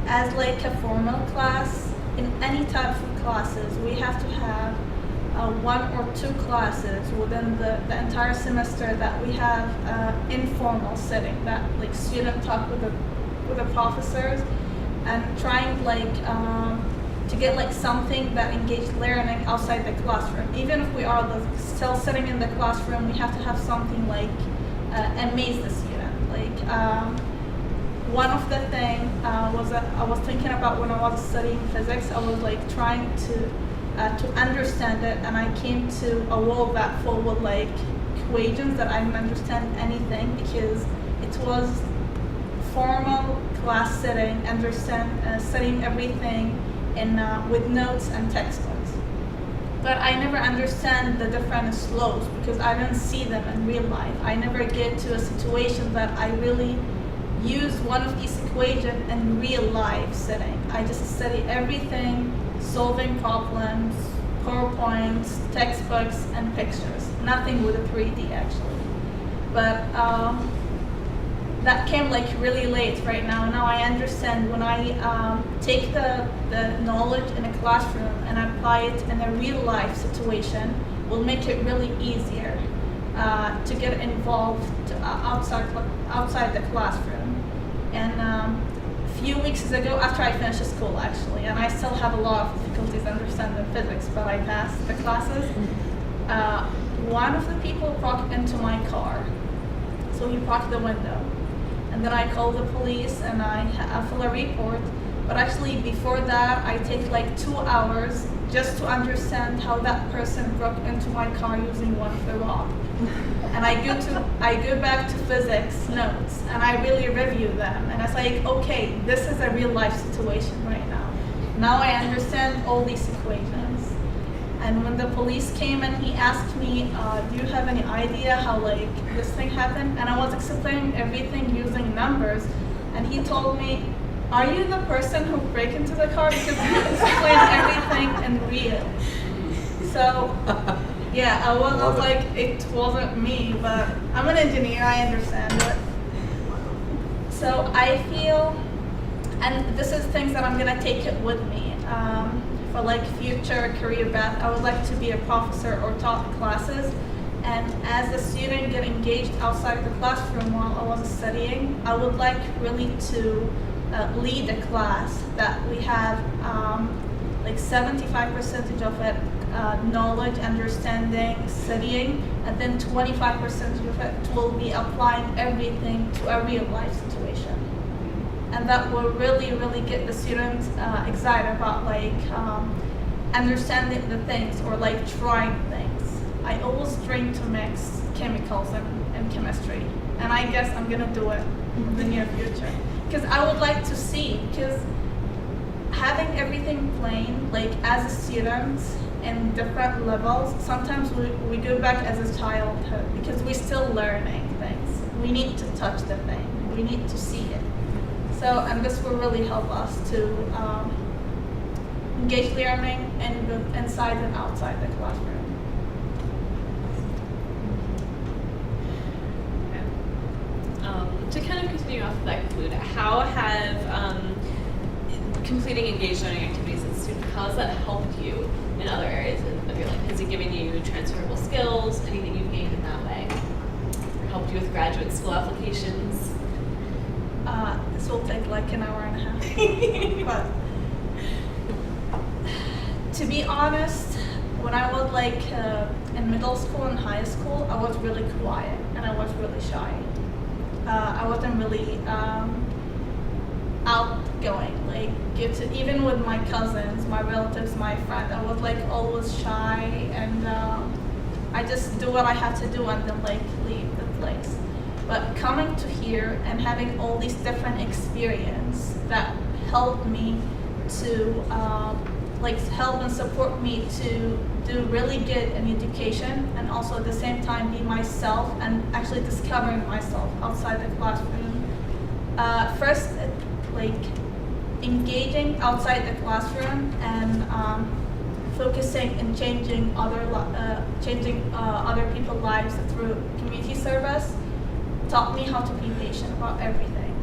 as like a formal class, in any type of classes, we have to have 1 or 2 classes within the entire semester that we have informal setting, that like student talk with the professors and trying like to get like something that engage learning outside the classroom. Even if we are still sitting in the classroom, we have to have something like amaze the student. Like one of the things was I was thinking about when I was studying physics. I was like trying to understand it, and I came to a wall that full with like equations that I didn't understand anything, because it was formal class setting, studying everything in with notes and textbooks. But I never understand the different slopes because I didn't see them in real life. I never get to a situation that I really use one of these equations in real life setting. I just study everything, solving problems, PowerPoints, textbooks, and pictures. Nothing with a 3D actually. But that came like really late right now. Now I understand when I take the knowledge in a classroom and apply it in a real life situation, will make it really easier to get involved outside the classroom. And a few weeks ago, after I finished school actually, and I still have a lot of difficulties understanding physics, but I passed the classes. One of the people broke into my car, so he broke the window. And then I called the police and I fill a report. But actually before that, I take like 2 hours just to understand how that person broke into my car using one of the rocks. And I go back to physics notes and I really review them. And it's like, okay, this is a real life situation right now. Now I understand all these equations. And when the police came and he asked me, do you have any idea how like this thing happened? And I was explaining everything using numbers. And he told me, are you the person who broke into the car? Because he explained everything in real. So, yeah, I was like, it wasn't me, but I'm an engineer, I understand it. So I feel, and this is things that I'm gonna take it with me. For like future career path, I would like to be a professor or taught classes. And as a student get engaged outside of the classroom while I was studying, I would like really to lead a class that we have like 75% of it knowledge, understanding, studying, and then 25% of it will be applying everything to a real life situation. And that will really, really get the students excited about like understanding the things or like trying things. I always dream to mix chemicals and chemistry, and I guess I'm gonna do it in the near future. Because I would like to see, because having everything plain, like as a student, in different levels. Sometimes we go back as a childhood because we're still learning things. We need to touch the thing. We need to see it. So, and this will really help us to engage learning inside and outside the classroom. To kind of continue off of that, Khulood, how have completing engaged learning activities as a student, how has that helped you in other areas of your life? Has it given you transferable skills, anything you've gained in that way? Or helped you with graduate school applications? This will take like an hour and a half. But to be honest, when I was like in middle school and high school, I was really quiet and I was really shy. I wasn't really outgoing. Like even with my cousins, my relatives, my friends, I was like always shy, and I just do what I have to do and then like leave the place. But coming to here and having all these different experiences that helped me to help and support me to do really good in education, and also at the same time be myself and actually discovering myself outside the classroom. First, like engaging outside the classroom and focusing and changing other people's lives through community service taught me how to be patient about everything.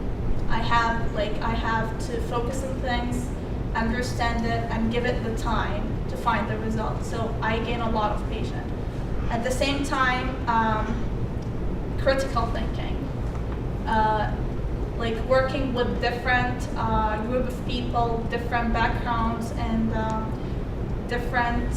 I have to focus on things, understand it, and give it the time to find the results. So I gain a lot of patience. At the same time, critical thinking, like working with different group of people, different backgrounds, and different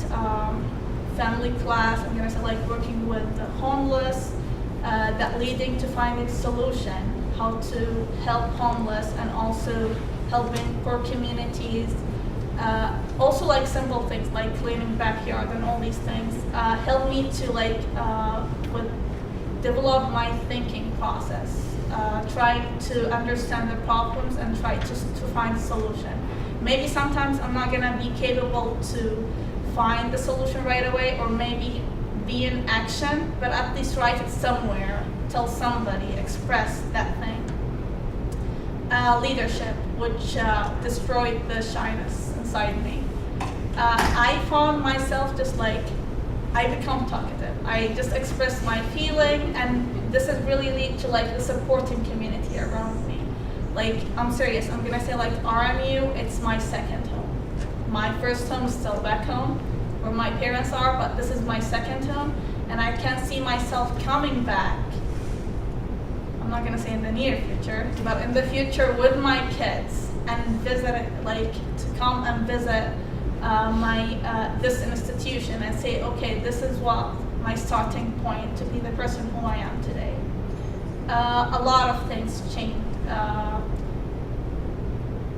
family class. I'm gonna say like working with the homeless, that leading to finding solution, how to help homeless, and also helping poor communities. Also like simple things like cleaning backyard and all these things help me to develop my thinking process, trying to understand the problems and try to find a solution. Maybe sometimes I'm not gonna be capable to find the solution right away, or maybe be in action, but at least write it somewhere, tell somebody, express that thing. Leadership, which destroyed the shyness inside me. I found myself just like, I become talkative. I just express my feeling, and this has really lead to like the supporting community around me. Like, I'm serious, I'm gonna say like RMU, it's my second home. My first home is still back home, where my parents are, but this is my second home, and I can see myself coming back. I'm not gonna say in the near future, but in the future with my kids and visit, like to come and visit this institution and say, okay, this is what my starting point to be the person who I am today. A lot of things changed.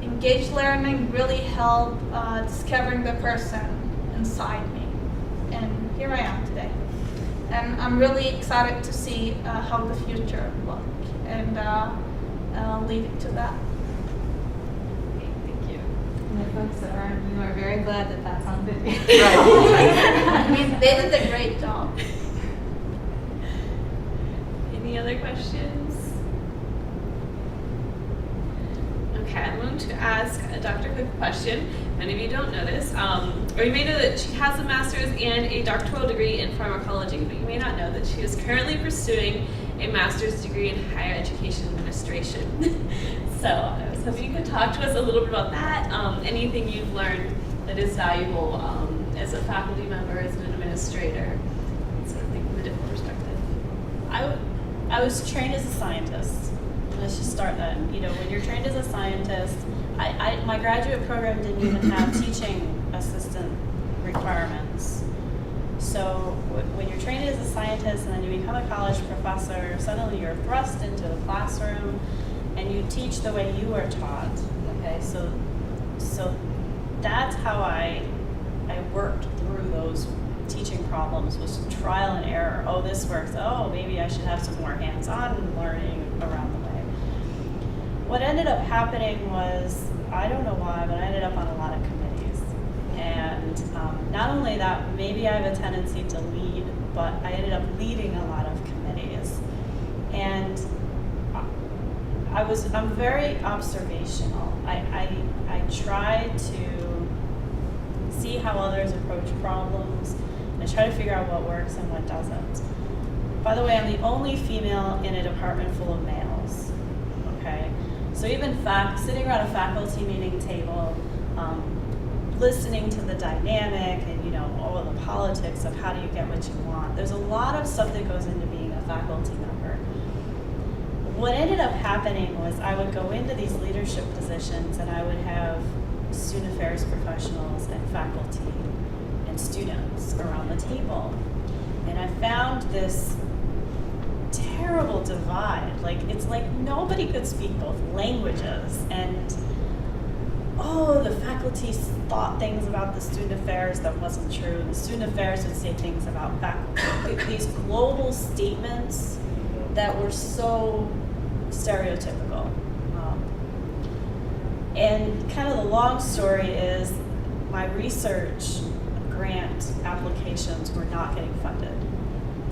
Engaged learning really helped discovering the person inside me, and here I am today. And I'm really excited to see how the future looks, and leading to that. Okay, thank you. And the folks at RMU are very glad that that's on video. I mean, they did a great job. Any other questions? Okay, I'm going to ask Dr. a quick question. Many of you don't know this, or you may know that she has a master's and a doctoral degree in pharmacology, but you may not know that she is currently pursuing a master's degree in higher education administration. So I was hoping you could talk to us a little bit about that, anything you've learned that is valuable as a faculty member, as an administrator, sort of thing from a different perspective. I was trained as a scientist. Let's just start that. You know, when you're trained as a scientist, my graduate program didn't even have teaching assistant requirements. So when you're trained as a scientist and then you become a college professor, suddenly you're thrust into the classroom and you teach the way you were taught. Okay, so that's how I worked through those teaching problems, was trial and error. Oh, this works. Oh, maybe I should have some more hands-on learning around the way. What ended up happening was, I don't know why, but I ended up on a lot of committees. And not only that, maybe I have a tendency to lead, but I ended up leading a lot of committees. And I'm very observational. I try to see how others approach problems, and I try to figure out what works and what doesn't. By the way, I'm the only female in a department full of males, okay? So even sitting around a faculty meeting table, listening to the dynamic and, you know, all of the politics of how do you get what you want. There's a lot of stuff that goes into being a faculty member. What ended up happening was I would go into these leadership positions and I would have student affairs professionals and faculty and students around the table. And I found this terrible divide. Like, it's like nobody could speak both languages, and the faculty thought things about the student affairs that wasn't true. The student affairs would say things about faculty. These global statements that were so stereotypical. And kind of the long story is my research grant applications were not getting funded.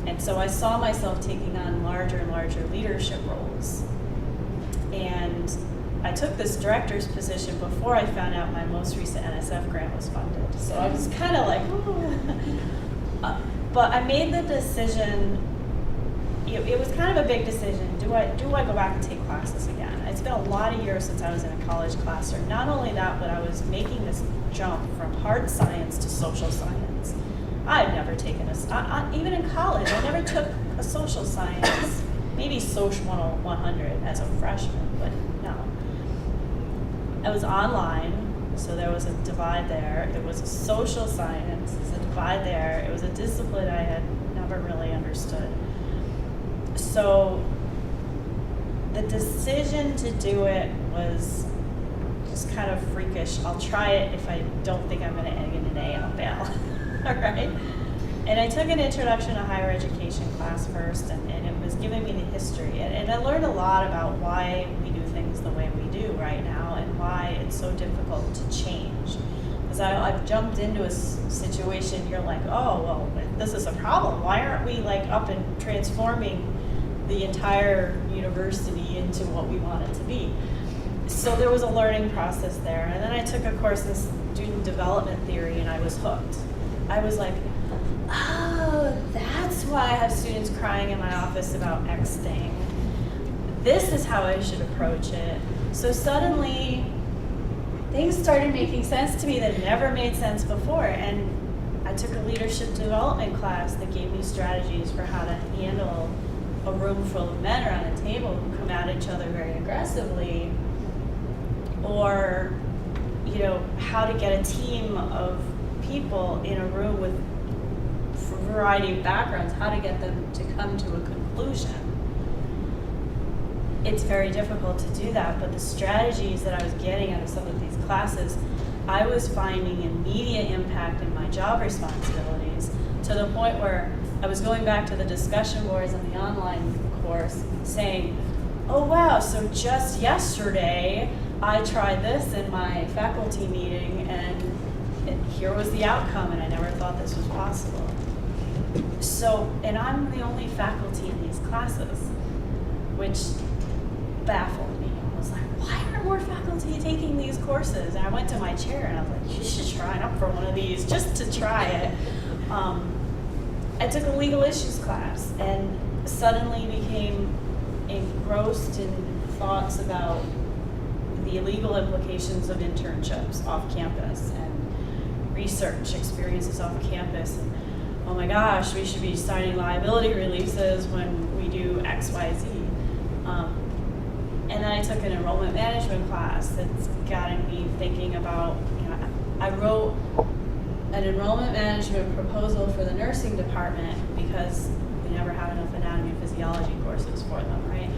And so I saw myself taking on larger and larger leadership roles. And I took this director's position before I found out my most recent NSF grant was funded. So I was kind of like, ooh. But I made the decision, it was kind of a big decision. Do I go back and take classes again? It's been a lot of years since I was in a college classroom. Not only that, but I was making this jump from hard science to social science. I've never taken even in college, I never took a social science, maybe Social 100 as a freshman, but no. I was online, so there was a divide there. It was a social science, there's a divide there. It was a discipline I had never really understood. So the decision to do it was just kind of freakish. I'll try it. If I don't think I'm going to get an A, I'll bail. All right. And I took an introduction to higher education class first, and it was giving me the history. And I learned a lot about why we do things the way we do right now and why it's so difficult to change. Because I've jumped into a situation, you're like, oh, well, this is a problem. Why aren't we like up and transforming the entire university into what we want it to be? So there was a learning process there. And then I took a course in student development theory, and I was hooked. I was like, oh, that's why I have students crying in my office about X thing. This is how I should approach it. So suddenly, things started making sense to me that never made sense before. And I took a leadership development class that gave me strategies for how to handle a room full of men around a table who come at each other very aggressively, or, you know, how to get a team of people in a room with a variety of backgrounds, how to get them to come to a conclusion. It's very difficult to do that, but the strategies that I was getting out of some of these classes, I was finding immediate impact in my job responsibilities, to the point where I was going back to the discussion boards on the online course saying, oh wow, so just yesterday I tried this in my faculty meeting and here was the outcome, and I never thought this was possible. So, and I'm the only faculty in these classes, which baffled me. I was like, why aren't more faculty taking these courses? And I went to my chair and I was like, you should try up for one of these just to try it. I took a legal issues class and suddenly became engrossed in thoughts about the illegal implications of internships off campus and research experiences off campus. And, oh my gosh, we should be signing liability releases when we do X, Y, Z. And then I took an enrollment management class that's gotten me thinking about, you know, I wrote an enrollment management proposal for the nursing department because we never have enough anatomy and physiology courses for them, right?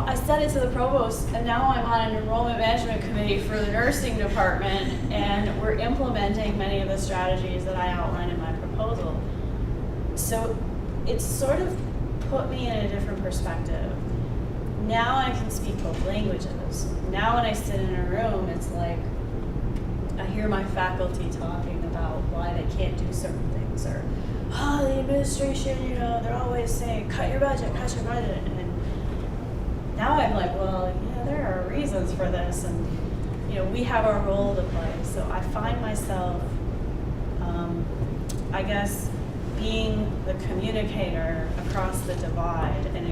I sent it to the provost, and now I'm on an enrollment management committee for the nursing department, and we're implementing many of the strategies that I outlined in my proposal. So it's sort of put me in a different perspective. Now I can speak both languages. Now when I sit in a room, it's like, I hear hear my faculty talking about why they can't do certain things, or, oh, the administration, you know, they're always saying, cut your budget, and now I'm like, well, yeah, there are reasons for this, and, you know, we have our role to play. So I find myself, I guess, being the communicator across the divide, and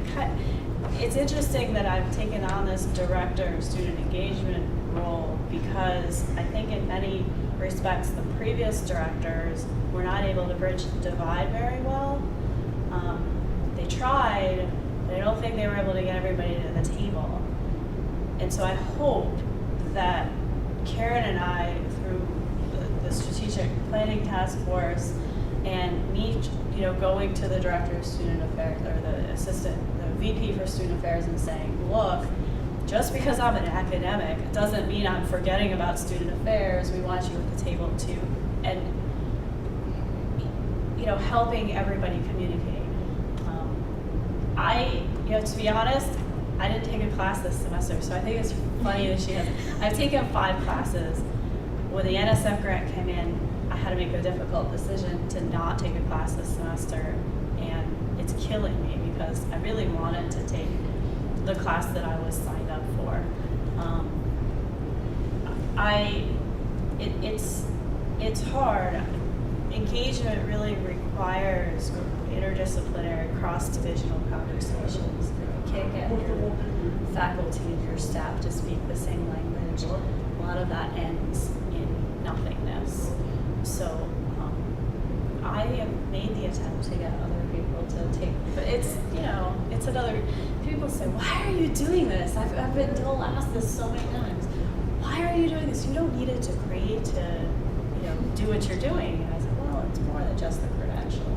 it's interesting that I've taken on this director of student engagement role, because I think in many respects the previous directors were not able to bridge the divide very well. They tried, but I don't think they were able to get everybody to the table. And so I hope that Karen and I, through the strategic planning task force, and me, you know, going to the director of student affairs, or the VP for student affairs, and saying, look, just because I'm an academic doesn't mean I'm forgetting about student affairs. We want you at the table too. And, you know, helping everybody communicate. To be honest, I didn't take a class this semester, so I think it's funny that she has. I've taken 5 classes. When the NSF grant came in, I had to make a difficult decision to not take a class this semester, and it's killing me because I really wanted to take the class that I was signed up for. It's hard. Engagement really requires interdisciplinary, cross-divisional conversations. You can't get your faculty and your staff to speak the same language. A lot of that ends in nothingness. So I have made the attempt to get other people to take, but it's, you know, it's another, people say, why are you doing this? I've been asked this so many times. Why are you doing this? You don't need a degree to, you know, do what you're doing. And I said, well, it's more than just the credential.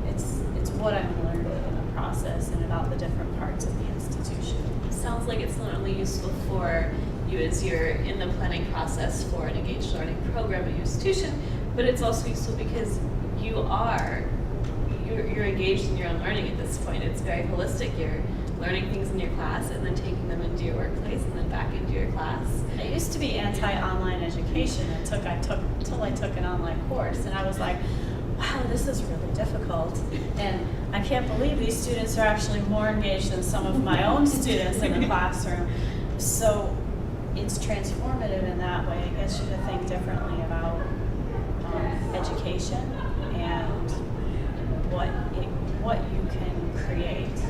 It's what I'm learning in the process and about the different parts of the institution. Sounds like it's not only useful for you as you're in the planning process for an engaged learning program at your institution, but it's also useful because you're engaged in your own learning at this point. It's very holistic. You're learning things in your class and then taking them into your workplace and then back into your class. I used to be anti-online education until I took an online course, and I was like, wow, this is really difficult. And I can't believe these students are actually more engaged than some of my own students in the classroom. So it's transformative in that way. It gets you to think differently about education and what you can create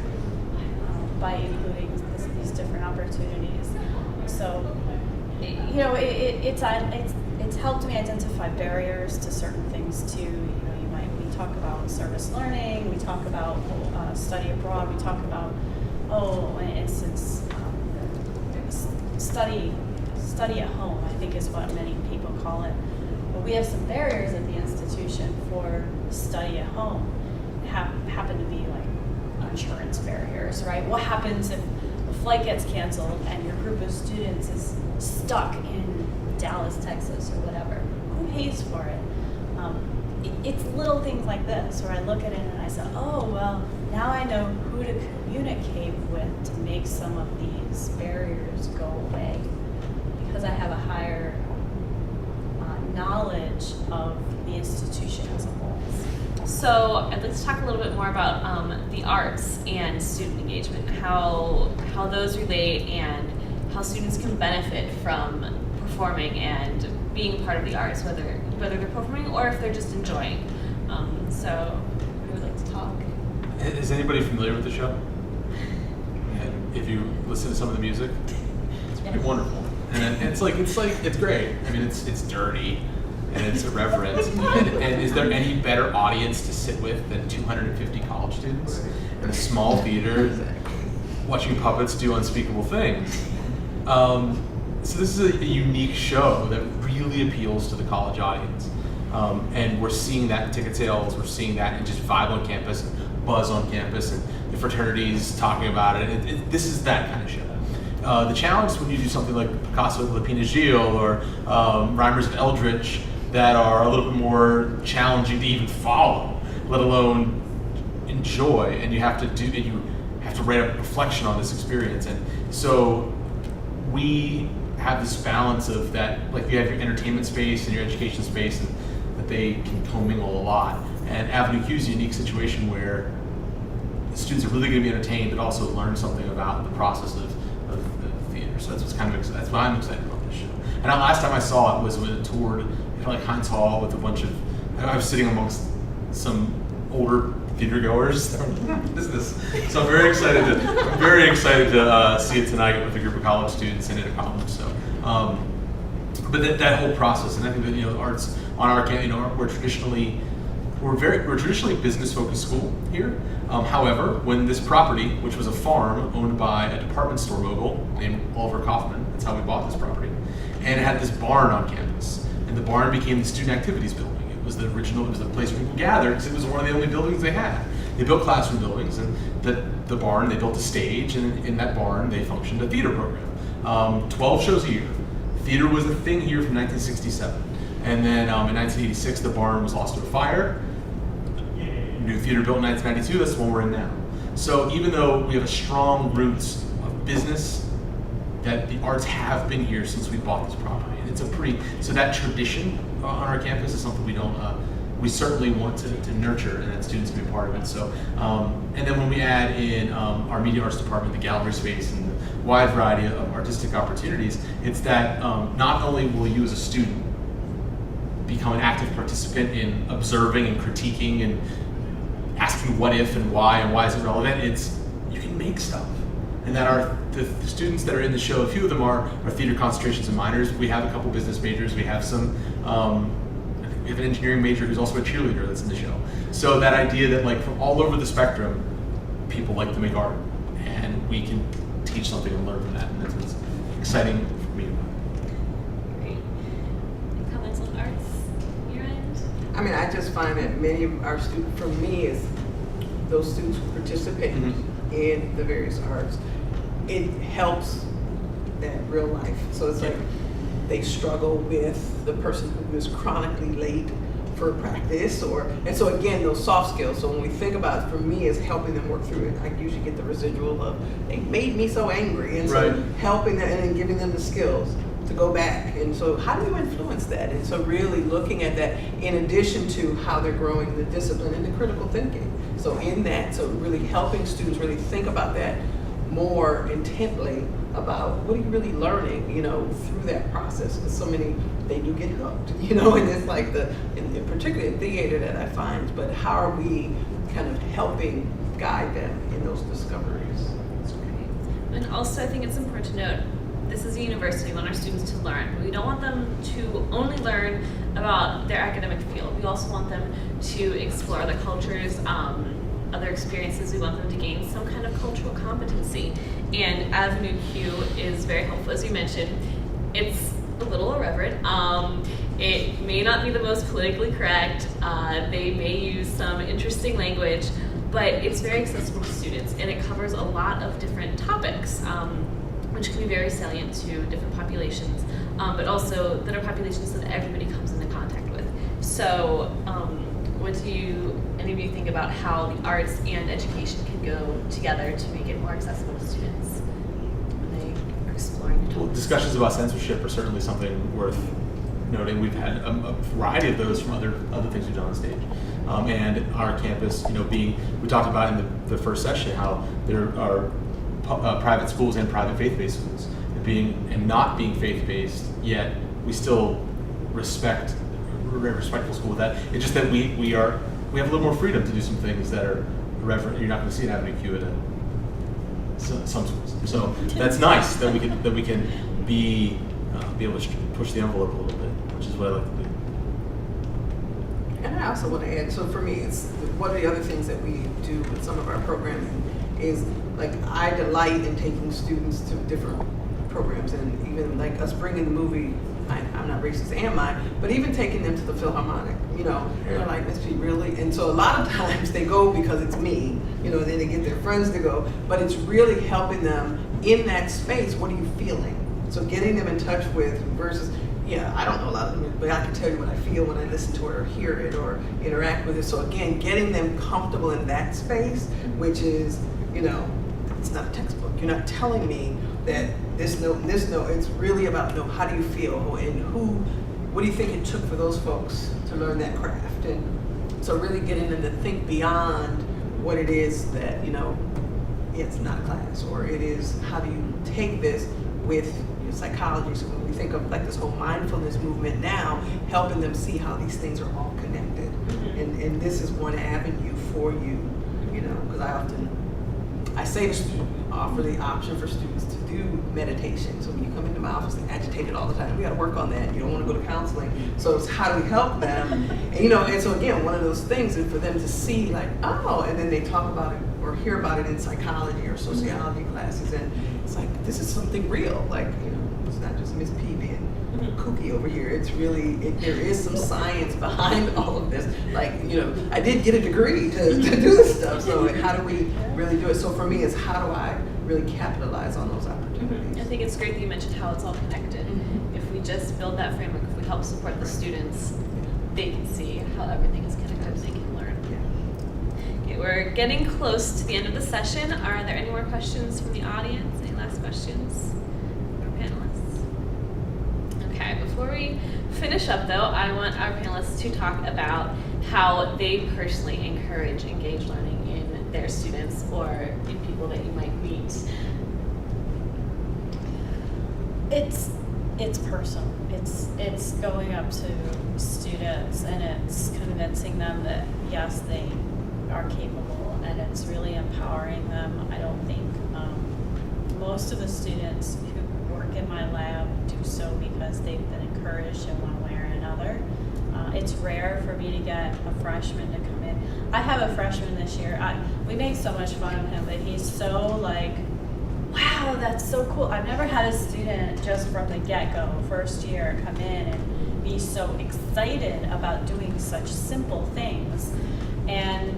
by including these different opportunities. So, you know, it's helped me identify barriers to certain things too. You know, we talk about service learning, we talk about study abroad, we talk about, in instance, study at home, I think is what many people call it. But we have some barriers at the institution for study at home. Happen to be like insurance barriers, right? What happens if a flight gets canceled and your group of students is stuck in Dallas, Texas, or whatever? Who pays for it? It's little things like this where I look at it and I say, oh, well, now I know who to communicate with to make some of these barriers go away, because I have a higher knowledge of the institution as a whole. So I'd like to talk a little bit more about the arts and student engagement, how those relate and how students can benefit from performing and being part of the arts, whether they're performing or if they're just enjoying. So who would like to talk? Is anybody familiar with the show? And if you listen to some of the music, it's pretty wonderful. And it's great. I mean, it's dirty and it's irreverent. and is there any better audience to sit with than 250 college students in a small theater watching puppets do unspeakable things? So this is a unique show that really appeals to the college audience. And we're seeing that in ticket sales, we're seeing that in just vibe on campus, buzz on campus, and the fraternities talking about it. This is that kind of show. The challenge is when you do something like Picasso and Lapina Gil or Rhymers of Eldritch that are a little bit more challenging to even follow, let alone enjoy, and you have to write a reflection on this experience. And so we have this balance of that, like you have your entertainment space and your education space, and that they can commingle a lot. And Avenue Q is a unique situation where the students are really going to be entertained, but also learn something about the process of the theater. So that's what's that's why I'm excited about this show. And last time I saw it was when it toured at like Heinz Hall with a bunch of, I was sitting amongst some older theater goers. So I'm very excited to see it tonight with a group of college students and in a college. So, but that whole process, and I think that, you know, arts on our campus, you know, we're traditionally a business-focused school here. However, when this property, which was a farm owned by a department store mogul named Oliver Kaufman, that's how we bought this property, and it had this barn on campus, and the barn became the student activities building. It was the place where people gathered because it was one of the only buildings they had. They built classroom buildings, and the barn, they built a stage, and in that barn they functioned a theater program. 12 shows a year. Theater was a thing here from 1967. And then in 1986, the barn was lost to a fire. New theater built in 1992, that's the one we're in now. So even though we have a strong roots of business, that the arts have been here since we bought this property. And it's so that tradition on our campus is something we certainly want to nurture, and that students can be a part of it. So, and then when we add in our media arts department, the gallery space, and the wide variety of artistic opportunities, it's that not only will you as a student become an active participant in observing and critiquing and asking what if and why is it relevant, it's you can make stuff. And that the students that are in the show, a few of them are theater concentrations and minors. We have a couple business majors. We have some, I think we have an engineering major who's also a cheerleader that's in the show. So that idea that like from all over the spectrum, people like to make art, and we can teach something and learn from that. And that's what's exciting for me about it. Great. Any comments on arts, your end? I mean, I just find that many of our students, for me, is those students who participate in the various arts, it helps that real life. So it's like they struggle with the person who is chronically late for practice, and so again, those soft skills. So when we think about it, for me, it's helping them work through it. I usually get the residual of, they made me so angry, and so helping them and then giving them the skills to go back. And so how do you influence that? And so really looking at that in addition to how they're growing the discipline and the critical thinking. So in that, so really helping students really think about that more intently about what are you really learning, you know, through that process. Because so many, they do get hooked, you know, and it's like in particularly in theater that I find, but how are we kind of helping guide them in those discoveries? That's great. And also I think it's important to note, this is a university. We want our students to learn. But we don't want them to only learn about their academic field. We also want them to explore other cultures, other experiences. We want them to gain some kind of cultural competency. And Avenue Q is very helpful. As you mentioned, it's a little irreverent. It may not be the most politically correct. They may use some interesting language, but it's very accessible to students, and it covers a lot of different topics. Which can be very salient to different populations, but also that are populations that everybody comes into contact with. So what do any of you think about how the arts and education can go together to make it more accessible to students when they are exploring the Well, topics? discussions about censorship are certainly something worth noting. We've had a variety of those from other things we've done on stage. And our campus, you know, we talked about in the first session how there are private schools and private faith-based schools, and not being faith-based, yet we still respectful school with that. It's just that we have a little more freedom to do some things that are irreverent. You're not going to see an Avenue Q at some schools. So that's nice that we can be able to push the envelope a little bit, which is what I like to do. And I also want to add, so for me, it's one of the other things that we do with some of our programming is, like, I delight in taking students to different programs, and even like us bringing the movie, I'm not racist, am I? But even taking them to the Philharmonic, you know, they're like, Miss P, really? And so a lot of times they go because it's me, you know, then they get their friends to go, but it's really helping them in that space. What are you feeling? So getting them in touch with versus, yeah, I don't know a lot of them, but I can tell you what I feel when I listen to it or hear it or interact with it. So again, getting them comfortable in that space, which is, you know, it's not a textbook. You're not telling me that this note and this note, it's really about, how do you feel, and what do you think it took for those folks to learn that craft? And so really getting them to think beyond what it is that, it's not a class, or it is, how do you take this with psychology? So when we think of like this whole mindfulness movement now, helping them see how these things are all connected. And this is one avenue for you, because I say to students, offer the option for students to do meditation. So when you come into my office, they're agitated all the time. We got to work on that. You don't want to go to counseling. So it's how do we help them? And, and so again, one of those things is for them to see like, oh, and then they talk about it or hear about it in psychology or sociology classes. And it's like, this is something real. Like, it's not just Miss P being kooky over here. It's really, there is some science behind all of this. Like, I did get a degree to do this stuff. So like, how do we really do it? So for me, it's how do I really capitalize on those opportunities? I think it's great that you mentioned how it's all connected. If we just build that framework, if we help support the students, they can see how everything is connected and they can learn. Okay, we're getting close to the end of the session. Are there any more questions from the audience? Any last questions for our panelists? Okay, before we finish up though, I want our panelists to talk about how they personally encourage engaged learning in their students or in people that you might meet. It's personal. It's going up to students and it's convincing them that yes, they are capable, and it's really empowering them. I don't think most of the students who work in my lab do so because they've been encouraged in one way or another. It's rare for me to get a freshman to come in. I have a freshman this year. We make so much fun of him, but he's so like, wow, that's so cool. I've never had a student just from the get-go, first year, come in and be so excited about doing such simple things. And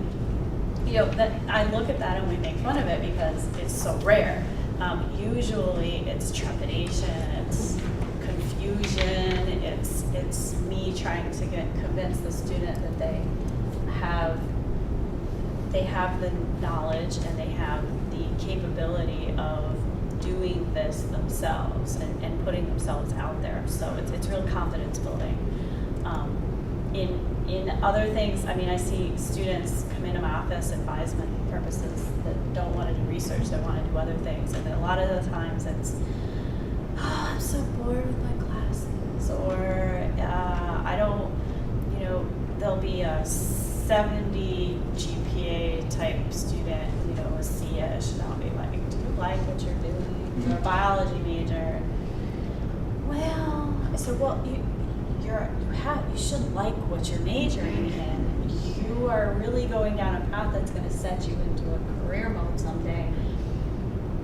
that I look at that and we make fun of it because it's so rare. Usually it's trepidation, it's confusion, it's me trying to convince the student that they have the knowledge and they have the capability of doing this themselves and putting themselves out there. So it's real confidence building. In other things, I see students come into my office, advisement purposes, that don't want to do research, they want to do other things. And a lot of the times it's, I'm so bored with my classes, or I don't, there'll be a 70 GPA type student, a C-ish, and I'll be like, do you like what you're doing? You're a biology major. Well, I said, well, you should like what you're majoring in. You are really going down a path that's going to set you into a career mode someday.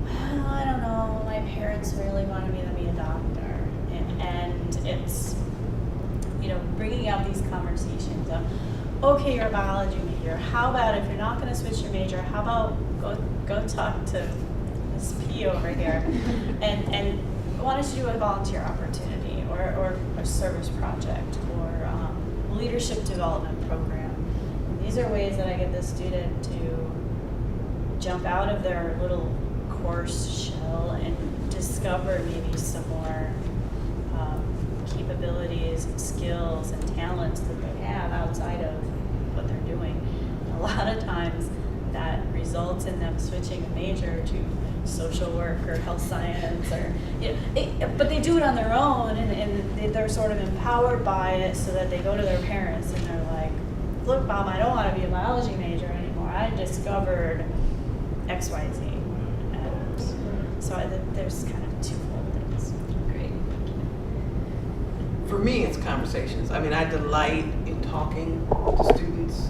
Well, I don't know. My parents really wanted me to be a doctor, and it's bringing out these conversations of, okay, you're a biology major. How about if you're not going to switch your major? How about go talk to Miss P over here, and why don't you do a volunteer opportunity or a service project or leadership development program? And these are ways that I get the student to jump out of their little course shell and discover maybe some more capabilities and skills and talents that they have outside of what they're doing. And a lot of times that results in them switching a major to social work or health science, or but they do it on their own, and they're sort of empowered by it, so that they go to their parents and they're like, look, Mom, I don't want to be a biology major anymore. I discovered XYZ. And so there's kind of twofold things. Great. For me, it's conversations. I delight in talking to students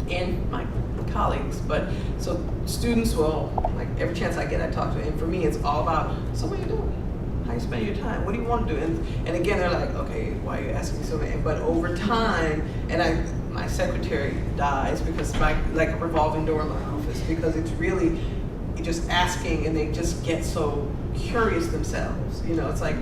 and my colleagues, but so students will, like, every chance I get, I talk to them. And for me, it's all about, so what are you doing? How you spend your time? What do you want to do? And again, they're like, okay, why are you asking me so many? But over time, and my secretary dies because it's like a revolving door in my office, because it's really just asking, and they just get so curious themselves. It's like,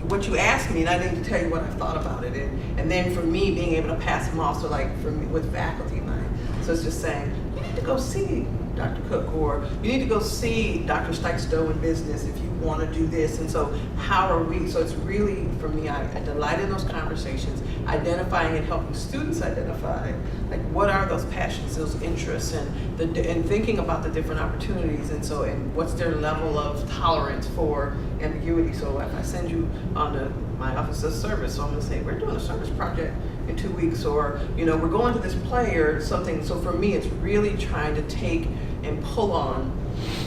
what you ask me, and I need to tell you what I've thought about it, and then for me being able to pass them off. So like for me with faculty of mine, so it's just saying, you need to go see Dr. Cook, or you need to go see Dr. Stikestow in business if you want to do this. And so how are we, so it's really, for me, I delight in those conversations, identifying and helping students identify, like, what are those passions, those interests, and thinking about the different opportunities, and so, and what's their level of tolerance for ambiguity. So if I send you on my office of service, so I'm going to say, we're doing a service project in 2 weeks, or, you know, we're going to this play or something. So for me, it's really trying to take and pull on,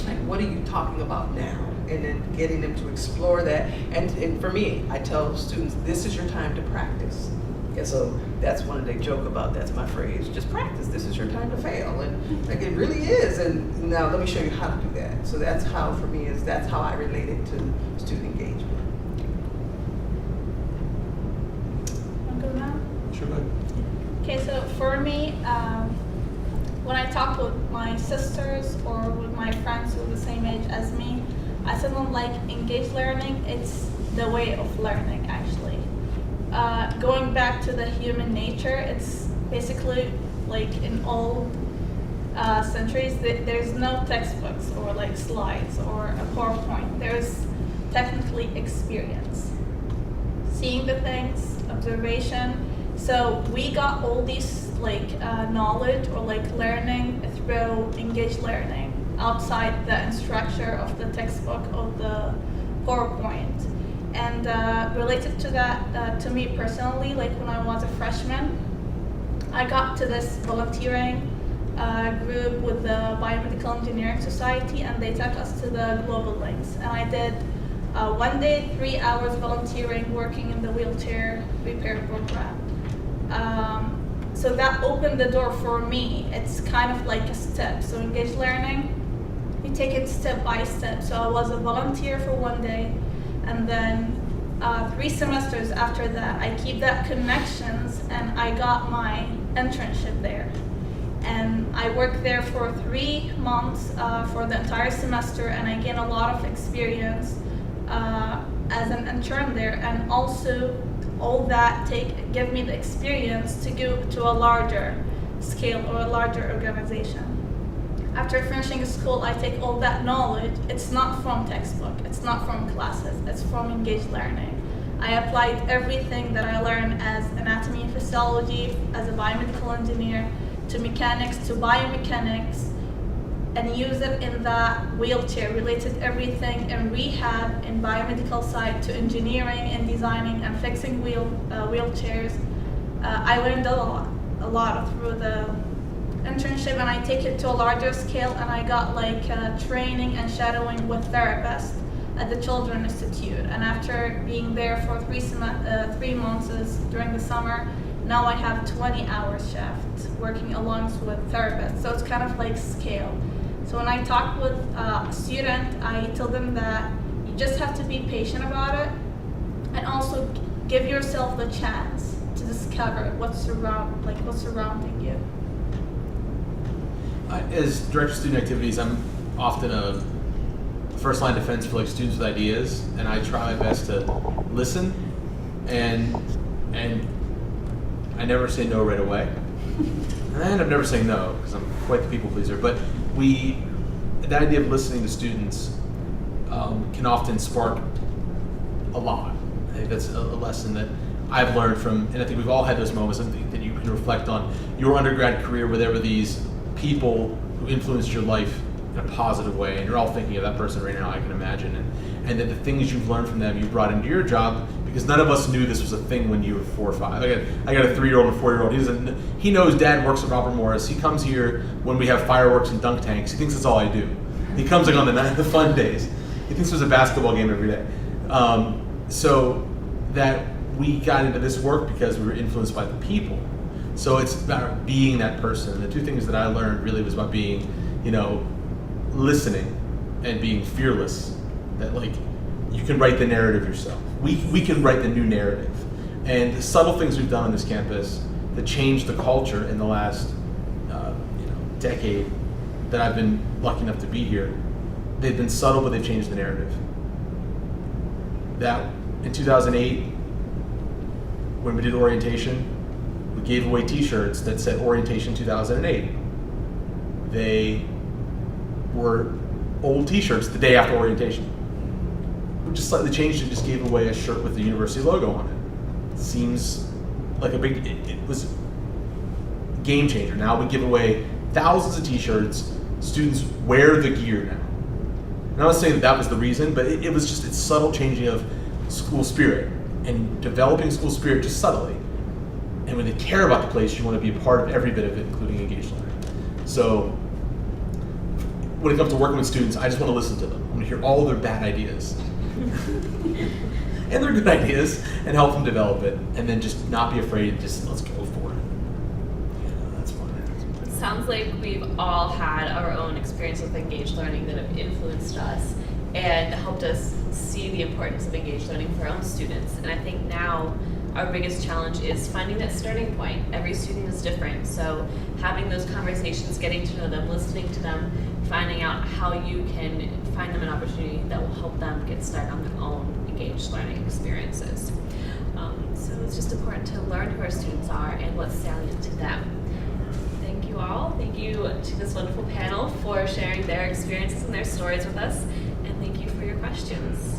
like, what are you talking about now? And then getting them to explore that. And for me, I tell students, this is your time to practice. And so that's one they joke about, that's my phrase, just practice, this is your time to fail. And like, it really is. And now let me show you how to do that. So that's how, for me, that's how I relate it to student engagement. I'll go now. Sure, go ahead. Okay, so for me, when I talk with my sisters or with my friends who are the same age as me, I tell them, like, engaged learning, it's the way of learning, actually. Going back to the human nature, it's basically like in old centuries, there's no textbooks or like slides or a PowerPoint. There's technically experience. Seeing the things, observation. So we got all these like knowledge or like learning through engaged learning outside the structure of the textbook or the PowerPoint. And related to that, to me personally, like when I was a freshman, I got to this volunteering group with the Biomedical Engineering Society, and they took us to the Global Links. And I did 1 day, 3 hours volunteering, working in the wheelchair repair program. So that opened the door for me. It's kind of like a step. So engaged learning, you take it step by step. So I was a volunteer for 1 day, and then 3 semesters after that, I keep that connections, and I got my internship there. And I worked there for 3 months for the entire semester, and I gained a lot of experience as an intern there, and also all that give me the experience to go to a larger scale or a larger organization. After finishing school, I take all that knowledge. It's not from textbook, it's not from classes, it's from engaged learning. I applied everything that I learned as anatomy and physiology, as a biomedical engineer, to mechanics, to biomechanics, and use it in that wheelchair, related everything in rehab, in biomedical side, to engineering and designing and fixing wheelchairs. I learned a lot through the internship, and I take it to a larger scale, and I got like training and shadowing with therapists at the Children's Institute. And after being there for 3 months during the summer, now I have 20-hour shift working alongside with therapists. So it's kind of like scale. So when I talk with a student, I tell them that you just have to be patient about it, and also give yourself the chance to discover what's surrounding you. As director of student activities, I'm often a first line defense for like students with ideas, and I try my best to listen, and I never say no right away. And I end up never saying no because I'm quite the people pleaser. But the idea of listening to students can often spark a lot. I think that's a lesson that I've learned from, and I think we've all had those moments that you can reflect on your undergrad career, where there were these people who influenced your life in a positive way, and you're all thinking of that person right now, I can imagine, and that the things you've learned from them you brought into your job, because none of us knew this was a thing when you were 4 or 5. I got a 3-year-old and a 4-year-old. He knows Dad works at Robert Morris. He comes here when we have fireworks and dunk tanks. He thinks that's all I do. He comes like on the fun days. He thinks there's a basketball game every day. So that we got into this work because we were influenced by the people. So it's about being that person. And the 2 things that I learned really was about being, listening and being fearless. That like you can write the narrative yourself. We can write the new narrative. And the subtle things we've done on this campus that changed the culture in the last decade that I've been lucky enough to be here, they've been subtle, but they've changed the narrative. That in 2008, when we did orientation, we gave away t-shirts that said Orientation 2008. They wore old T-shirts the day after orientation. We just slightly changed and just gave away a shirt with the university logo on it. Seems like it was a game changer. Now we give away thousands of T-shirts. Students wear the gear now. I'm not saying that was the reason, but it was just, it's subtle changing of school spirit and developing school spirit just subtly. And when they care about the place, you want to be a part of every bit of it, including engaged learning. So when it comes to working with students, I just want to listen to them. I want to hear all their bad ideas. And their good ideas, and help them develop it. And then just not be afraid, just let's go for it. Yeah, that's fun. It sounds like we've all had our own experience with engaged learning that have influenced us and helped us see the importance of engaged learning for our own students. And I think now our biggest challenge is finding that starting point. Every student is different, so having those conversations, getting to know them, listening to them, finding out how you can find them an opportunity that will help them get started on their own engaged learning experiences. So it's just important to learn who our students are and what's salient to them. Thank you all. Thank you to this wonderful panel for sharing their experiences and their stories with us. And thank you for your questions.